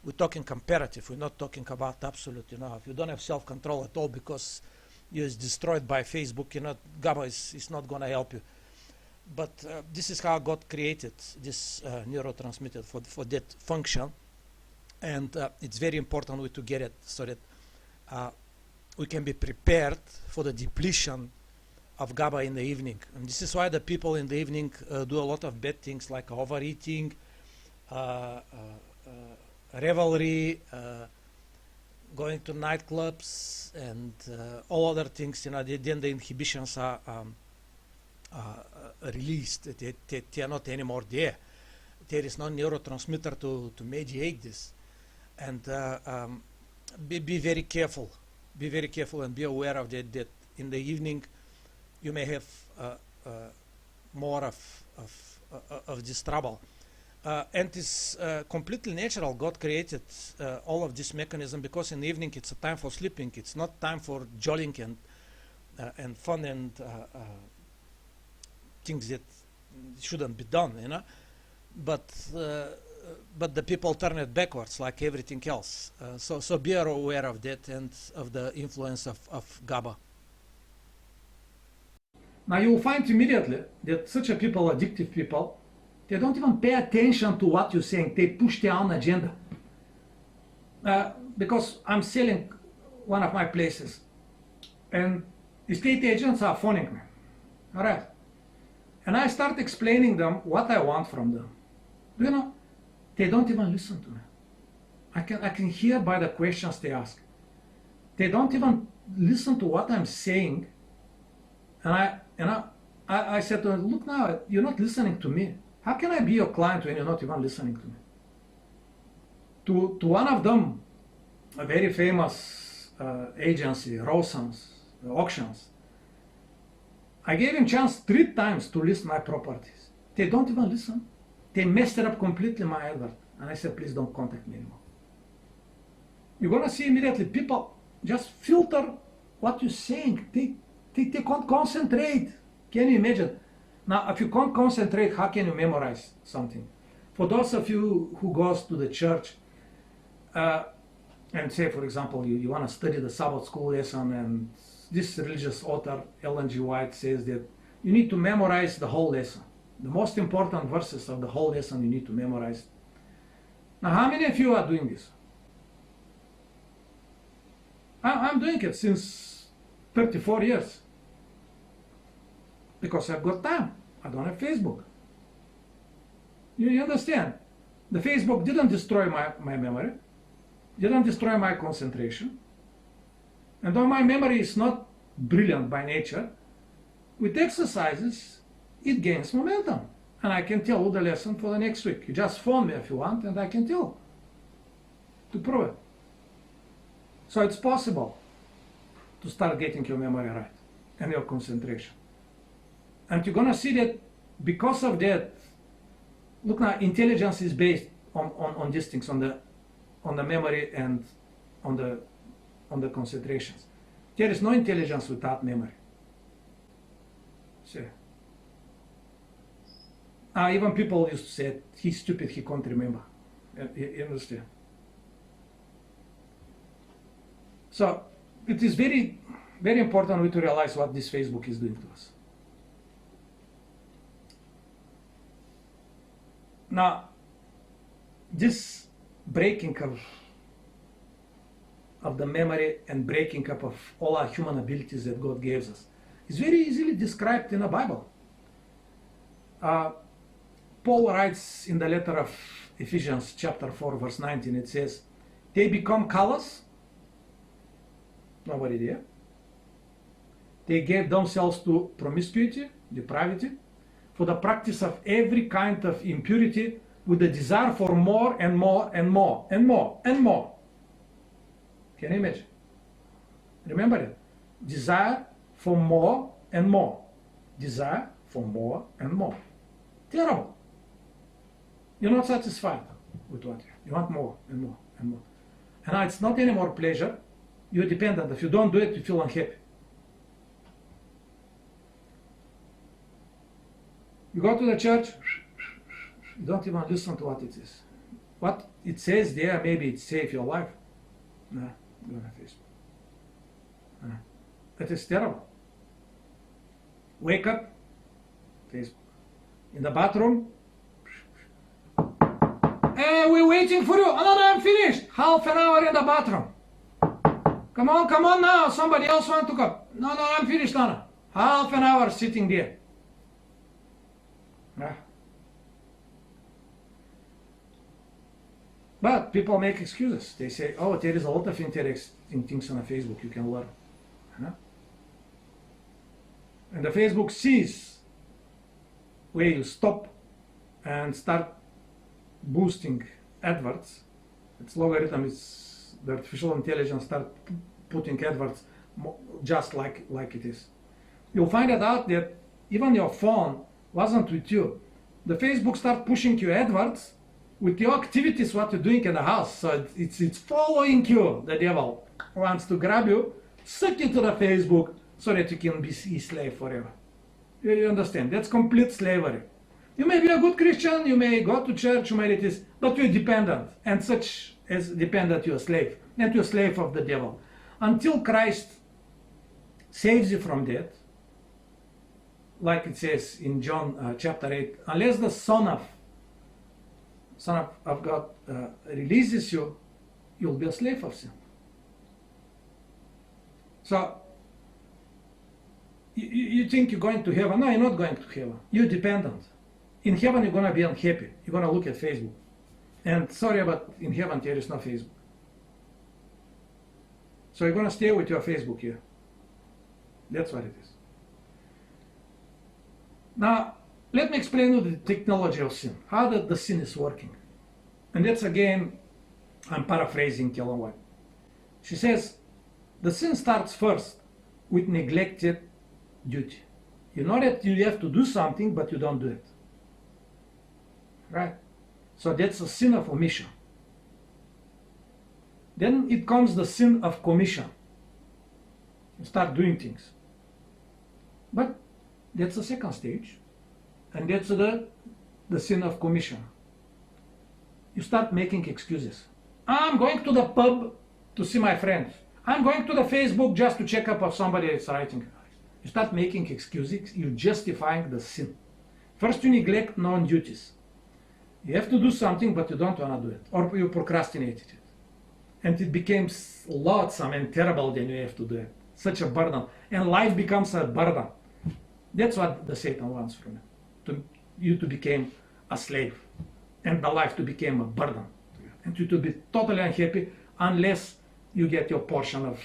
We're talking comparative. We're not talking about absolute. You know, if you don't have self-control at all because you're destroyed by Facebook, you know, GABA is not going to help you. But this is how God created this neurotransmitter for that function, and it's very important to get it so that we can be prepared for the depletion of GABA in the evening. And this is why the people in the evening do a lot of bad things like overeating, revelry, going to nightclubs, and all other things. You know, then the inhibitions are released. They are not anymore there. There is no neurotransmitter to mediate this. And be very careful. Be very careful and be aware of that in the evening you may have more of this trouble. And it's completely natural. God created all of this mechanism because in the evening it's a time for sleeping. It's not time for jollying and fun and things that shouldn't be done, you know. But the people turn it backwards like everything else. So be aware of that and of the influence of GABA. Now you will find immediately that such a people, addictive people, they don't even pay attention to what you're saying. They push their own agenda. Because I'm selling one of my places, and estate agents are phoning me. All right. And I start explaining them what I want from them. You know, they don't even listen to me. I can hear by the questions they ask. They don't even listen to what I'm saying. And I said to them, look now, you're not listening to me. How can I be your client when you're not even listening to me? To one of them, a very famous agency, Rawson's Auctions, I gave him chance 3 times to list my properties. They don't even listen. They messed it up completely, my advert. And I said, please don't contact me anymore. You're gonna see immediately people just filter what you're saying. They can't concentrate. Can you imagine? Now, if you can't concentrate, how can you memorize something? For those of you who goes to the church, and say, for example, you want to study the Sabbath school lesson, and this religious author, Ellen G. White, says that you need to memorize the whole lesson. The most important verses of the whole lesson you need to memorize. Now, how many of you are doing this? I'm doing it since 34 years. Because I've got time. I don't have Facebook. You understand? The Facebook didn't destroy my memory, didn't destroy my concentration. And though my memory is not brilliant by nature, with exercises, it gains momentum. And I can tell you the lesson for the next week. You just phone me if you want, and I can tell to prove it. So it's possible to start getting your memory right and your concentration. And you're gonna see that because of that, look now, intelligence is based on these things, on the memory and on the concentrations. There is no intelligence without memory. See? Even people used to say, he's stupid, he can't remember. You understand? So it is very, very important to realize what this Facebook is doing to us. Now, this breaking of the memory and breaking up of all our human abilities that God gives us is very easily described in the Bible. Paul writes in the letter of Ephesians chapter 4 verse 19, it says, they become callous. Nobody there. They gave themselves to promiscuity, depravity, for the practice of every kind of impurity, with the desire for more and more and more and more and more. Can you imagine? Remember it. Desire for more and more. Desire for more and more. Terrible. You're not satisfied with what you have. You want more and more and more. And now it's not anymore pleasure. You're dependent. If you don't do it, you feel unhappy. You go to the church, you don't even listen to what it is. What it says there, maybe it saves your life. No, go on Facebook. No. That is terrible. Wake up, Facebook. In the bathroom, hey, we're waiting for you. Oh, no, I'm finished. Half an hour in the bathroom. Come on now. Somebody else wants to come. No, I'm finished, Anna. Half an hour sitting there. Yeah. But people make excuses. They say, oh, there is a lot of interesting things on Facebook you can learn. Yeah? And the Facebook sees where you stop and start boosting adverts. Its logarithm is the artificial intelligence start putting adverts just like it is. You'll find it out that even your phone wasn't with you. The Facebook start pushing you adverts with your activities, what you're doing in the house. So it's following you. The devil wants to grab you, suck you to the Facebook so that you can be his slave forever. You understand? That's complete slavery. You may be a good Christian, you may go to church, you may it is, but you're dependent, and such as dependent you're a slave, and you're a slave of the devil. Until Christ saves you from that, like it says in John chapter 8, unless the Son of God releases you, you'll be a slave of sin. So, you think you're going to heaven. No, you're not going to heaven. You're dependent. In heaven, you're going to be unhappy. You're going to look at Facebook. And sorry, but in heaven, there is no Facebook. So you're going to stay with your Facebook here. That's what it is. Now, let me explain you the technology of sin, how the sin is working. And that's again, I'm paraphrasing Ellen White. She says, the sin starts first with neglected duty. You know that you have to do something, but you don't do it. Right? So that's a sin of omission. Then it comes the sin of commission. You start doing things. But that's the second stage. And that's the sin of commission. You start making excuses. I'm going to the pub to see my friends. I'm going to the Facebook just to check up if somebody is writing. You start making excuses. You're justifying the sin. First, you neglect non-duties. You have to do something, but you don't want to do it. Or you procrastinated it. And it becomes loathsome and terrible then you have to do it. Such a burden. And life becomes a burden. That's what the Satan wants from you to become a slave. And the life to become a burden. And you to be totally unhappy unless you get your portion of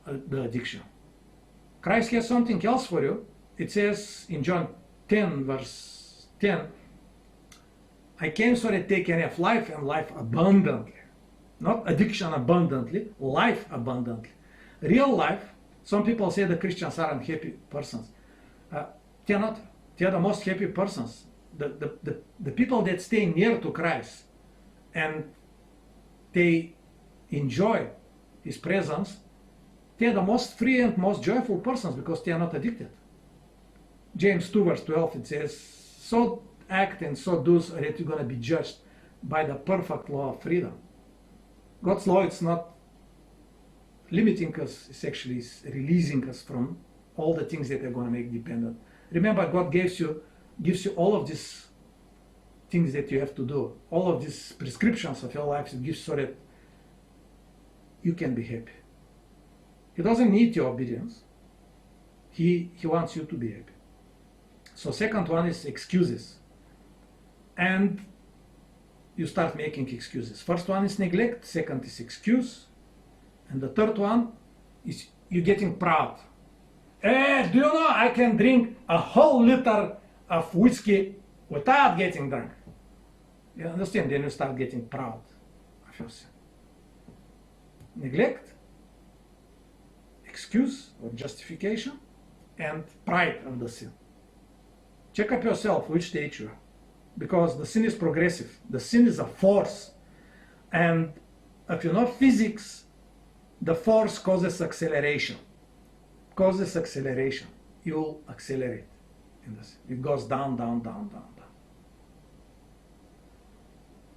the addiction. Christ has something else for you. It says in John 10 verse 10, I came so that they can have life and life abundantly. Not addiction abundantly, life abundantly. Real life, some people say the Christians are unhappy persons. They're not. They're the most happy persons. The people that stay near to Christ and they enjoy His presence, they're the most free and most joyful persons because they are not addicted. James 2 verse 12, it says, so act and so do so that you're going to be judged by the perfect law of freedom. God's law is not limiting us, it's actually releasing us from all the things that are going to make dependent. Remember, God gives you all of these things that you have to do, all of these prescriptions of your life, it gives so that you can be happy. He doesn't need your obedience. He wants you to be happy. So second one is excuses. And you start making excuses. First one is neglect, second is excuse, and the third one is you getting proud. Do you know I can drink a whole liter of whiskey without getting drunk? You understand? Then you start getting proud of yourself. Neglect, excuse or justification, and pride of the sin. Check up yourself which stage you are. Because the sin is progressive. The sin is a force. And if you know physics, the force causes acceleration. Causes acceleration. You will accelerate in this. It goes down, down, down, down, down.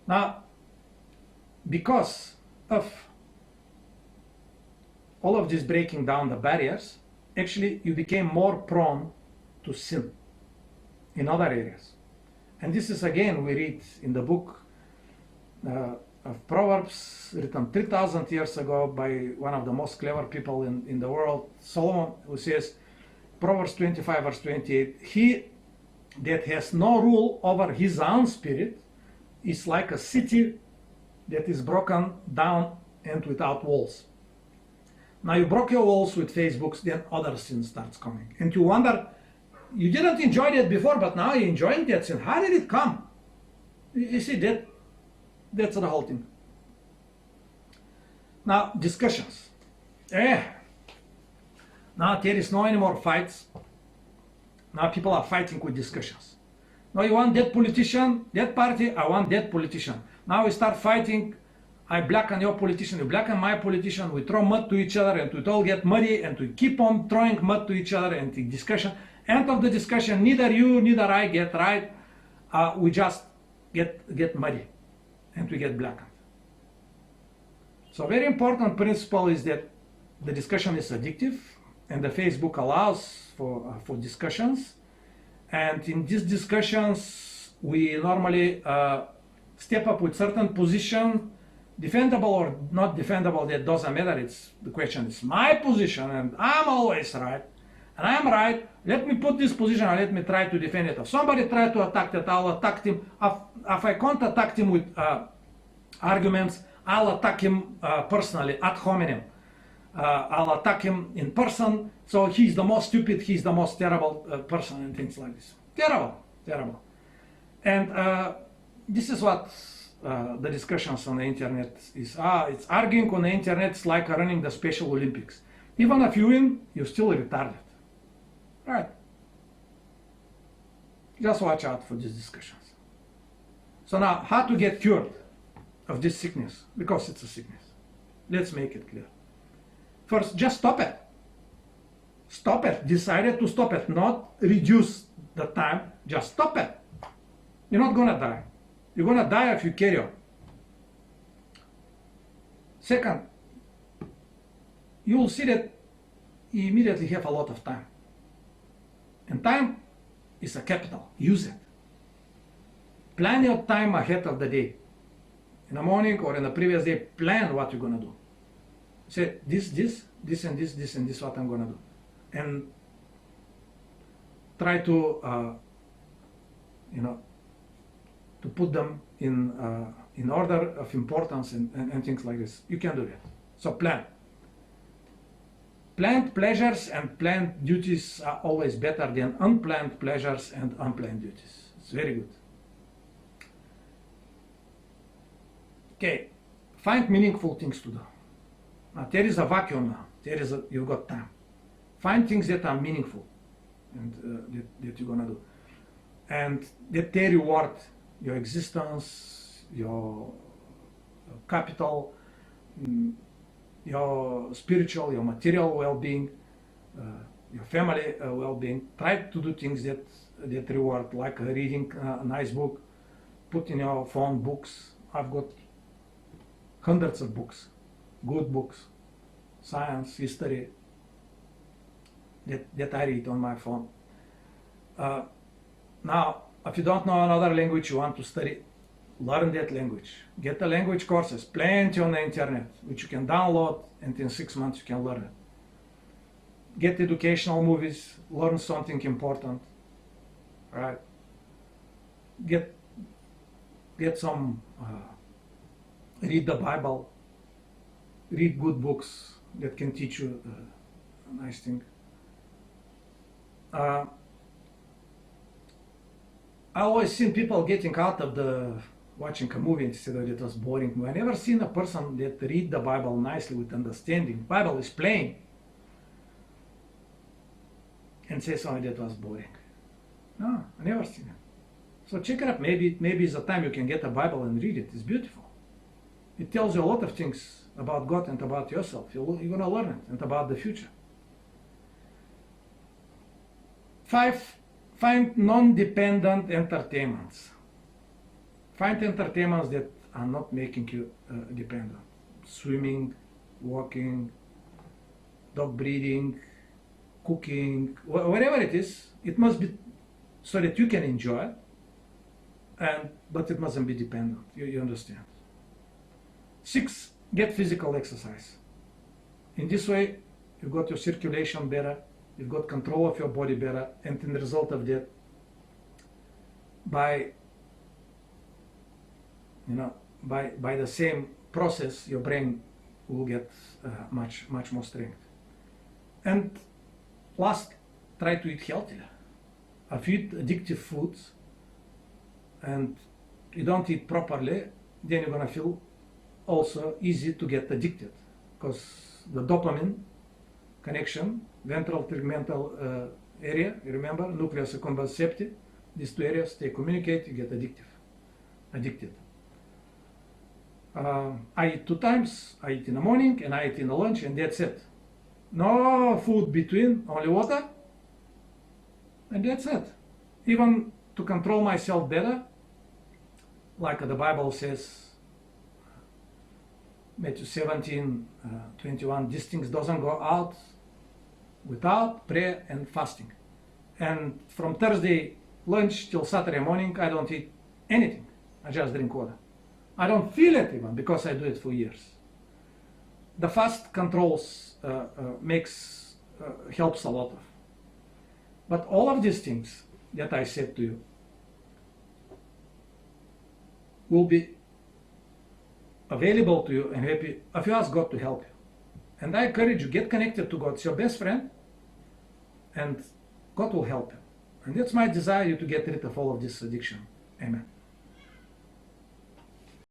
Now, because of all of this breaking down the barriers, actually you became more prone to sin in other areas. And this is again, we read in the book of Proverbs, written 3,000 years ago by one of the most clever people in the world, Solomon, who says, Proverbs 25 verse 28, he that has no rule over his own spirit is like a city that is broken down and without walls. Now you broke your walls with Facebooks, then other sin starts coming. And you wonder, you didn't enjoy that before, but now you're enjoying that sin. How did it come? You see, that's the whole thing. Now, discussions. Now there is no any more fights. Now people are fighting with discussions. Now you want that politician, that party, I want that politician. Now we start fighting. I blacken your politician, you blacken my politician, we throw mud to each other and we all get muddy and we keep on throwing mud to each other and the discussion. End of the discussion, neither you, neither I get right. We just get muddy and we get blackened. So very important principle is that the discussion is addictive and the Facebook allows for discussions. And in these discussions, we normally step up with certain position, defendable or not defendable, that doesn't matter. The question is my position and I'm always right. and I'm right, let me put this position and let me try to defend it. If somebody try to attack that, I'll attack him. If I can't attack him with arguments, I'll attack him personally, ad hominem. I'll attack him in person, so he's the most stupid, he's the most terrible person, and things like this. Terrible, terrible. And this is what the discussions on the internet is. It's arguing on the internet is like running the Special Olympics. Even if you win, you're still retarded. Right? Just watch out for these discussions. So now, how to get cured of this sickness? Because it's a sickness. Let's make it clear. First, just stop it. Stop it. Decided to stop it, not reduce the time. Just stop it. You're not gonna die. You're gonna die if you carry on. Second, you will see that you immediately have a lot of time. And time is a capital. Use it. Plan your time ahead of the day. In the morning or in the previous day, plan what you're gonna do. Say this and this what I'm gonna do. And try to, to put them in order of importance and things like this. You can do that. So plan. Planned pleasures and planned duties are always better than unplanned pleasures and unplanned duties. It's very good. Okay, find meaningful things to do. Now there is a vacuum now. You've got time. Find things that are meaningful and that you're gonna do. And that they reward your existence, your capital, your spiritual, your material well-being, your family well-being. Try to do things that reward, like reading a nice book, put in your phone books. I've got hundreds of books, good books, science, history, that I read on my phone. Now, if you don't know another language you want to study, learn that language. Get the language courses, plenty on the internet, which you can download, and in 6 months you can learn it. Get educational movies, learn something important, right? Get some, read the Bible, read good books that can teach you a nice thing. I always seen people getting out of the watching a movie and said that it was boring. I never seen a person that read the Bible nicely with understanding. Bible is plain, and say something that was boring. No, I never seen it. So check it up. Maybe it's the time you can get a Bible and read it. It's beautiful. It tells you a lot of things about God and about yourself. You're gonna learn it, and about the future. 5. Find non-dependent entertainments. Find entertainments that are not making you dependent. Swimming, walking, dog breeding, cooking, whatever it is, it must be so that you can enjoy it, but it mustn't be dependent. You understand? 6, get physical exercise. In this way, you've got your circulation better, you've got control of your body better, and in the result of that, by the same process, your brain will get much more strength. And last, try to eat healthier. If you eat addictive foods and you don't eat properly, then you're gonna feel also easy to get addicted, because the dopamine connection, ventral tegmental area, you remember, nucleus accumbens septi, these two areas, they communicate, you get addicted. I eat 2 times, I eat in the morning and I eat in the lunch, and that's it. No food between, only water, and that's it. Even to control myself better, like the Bible says, Matthew 17:21, these things doesn't go out without prayer and fasting. And from Thursday lunch till Saturday morning, I don't eat anything. I just drink water. I don't feel it even, because I do it for years. The fast controls helps a lot of. But all of these things that I said to you will be available to you and happy if you ask God to help you. And I encourage you, get connected to God. It's your best friend, and God will help you. And that's my desire, you to get rid of all of this addiction. Amen.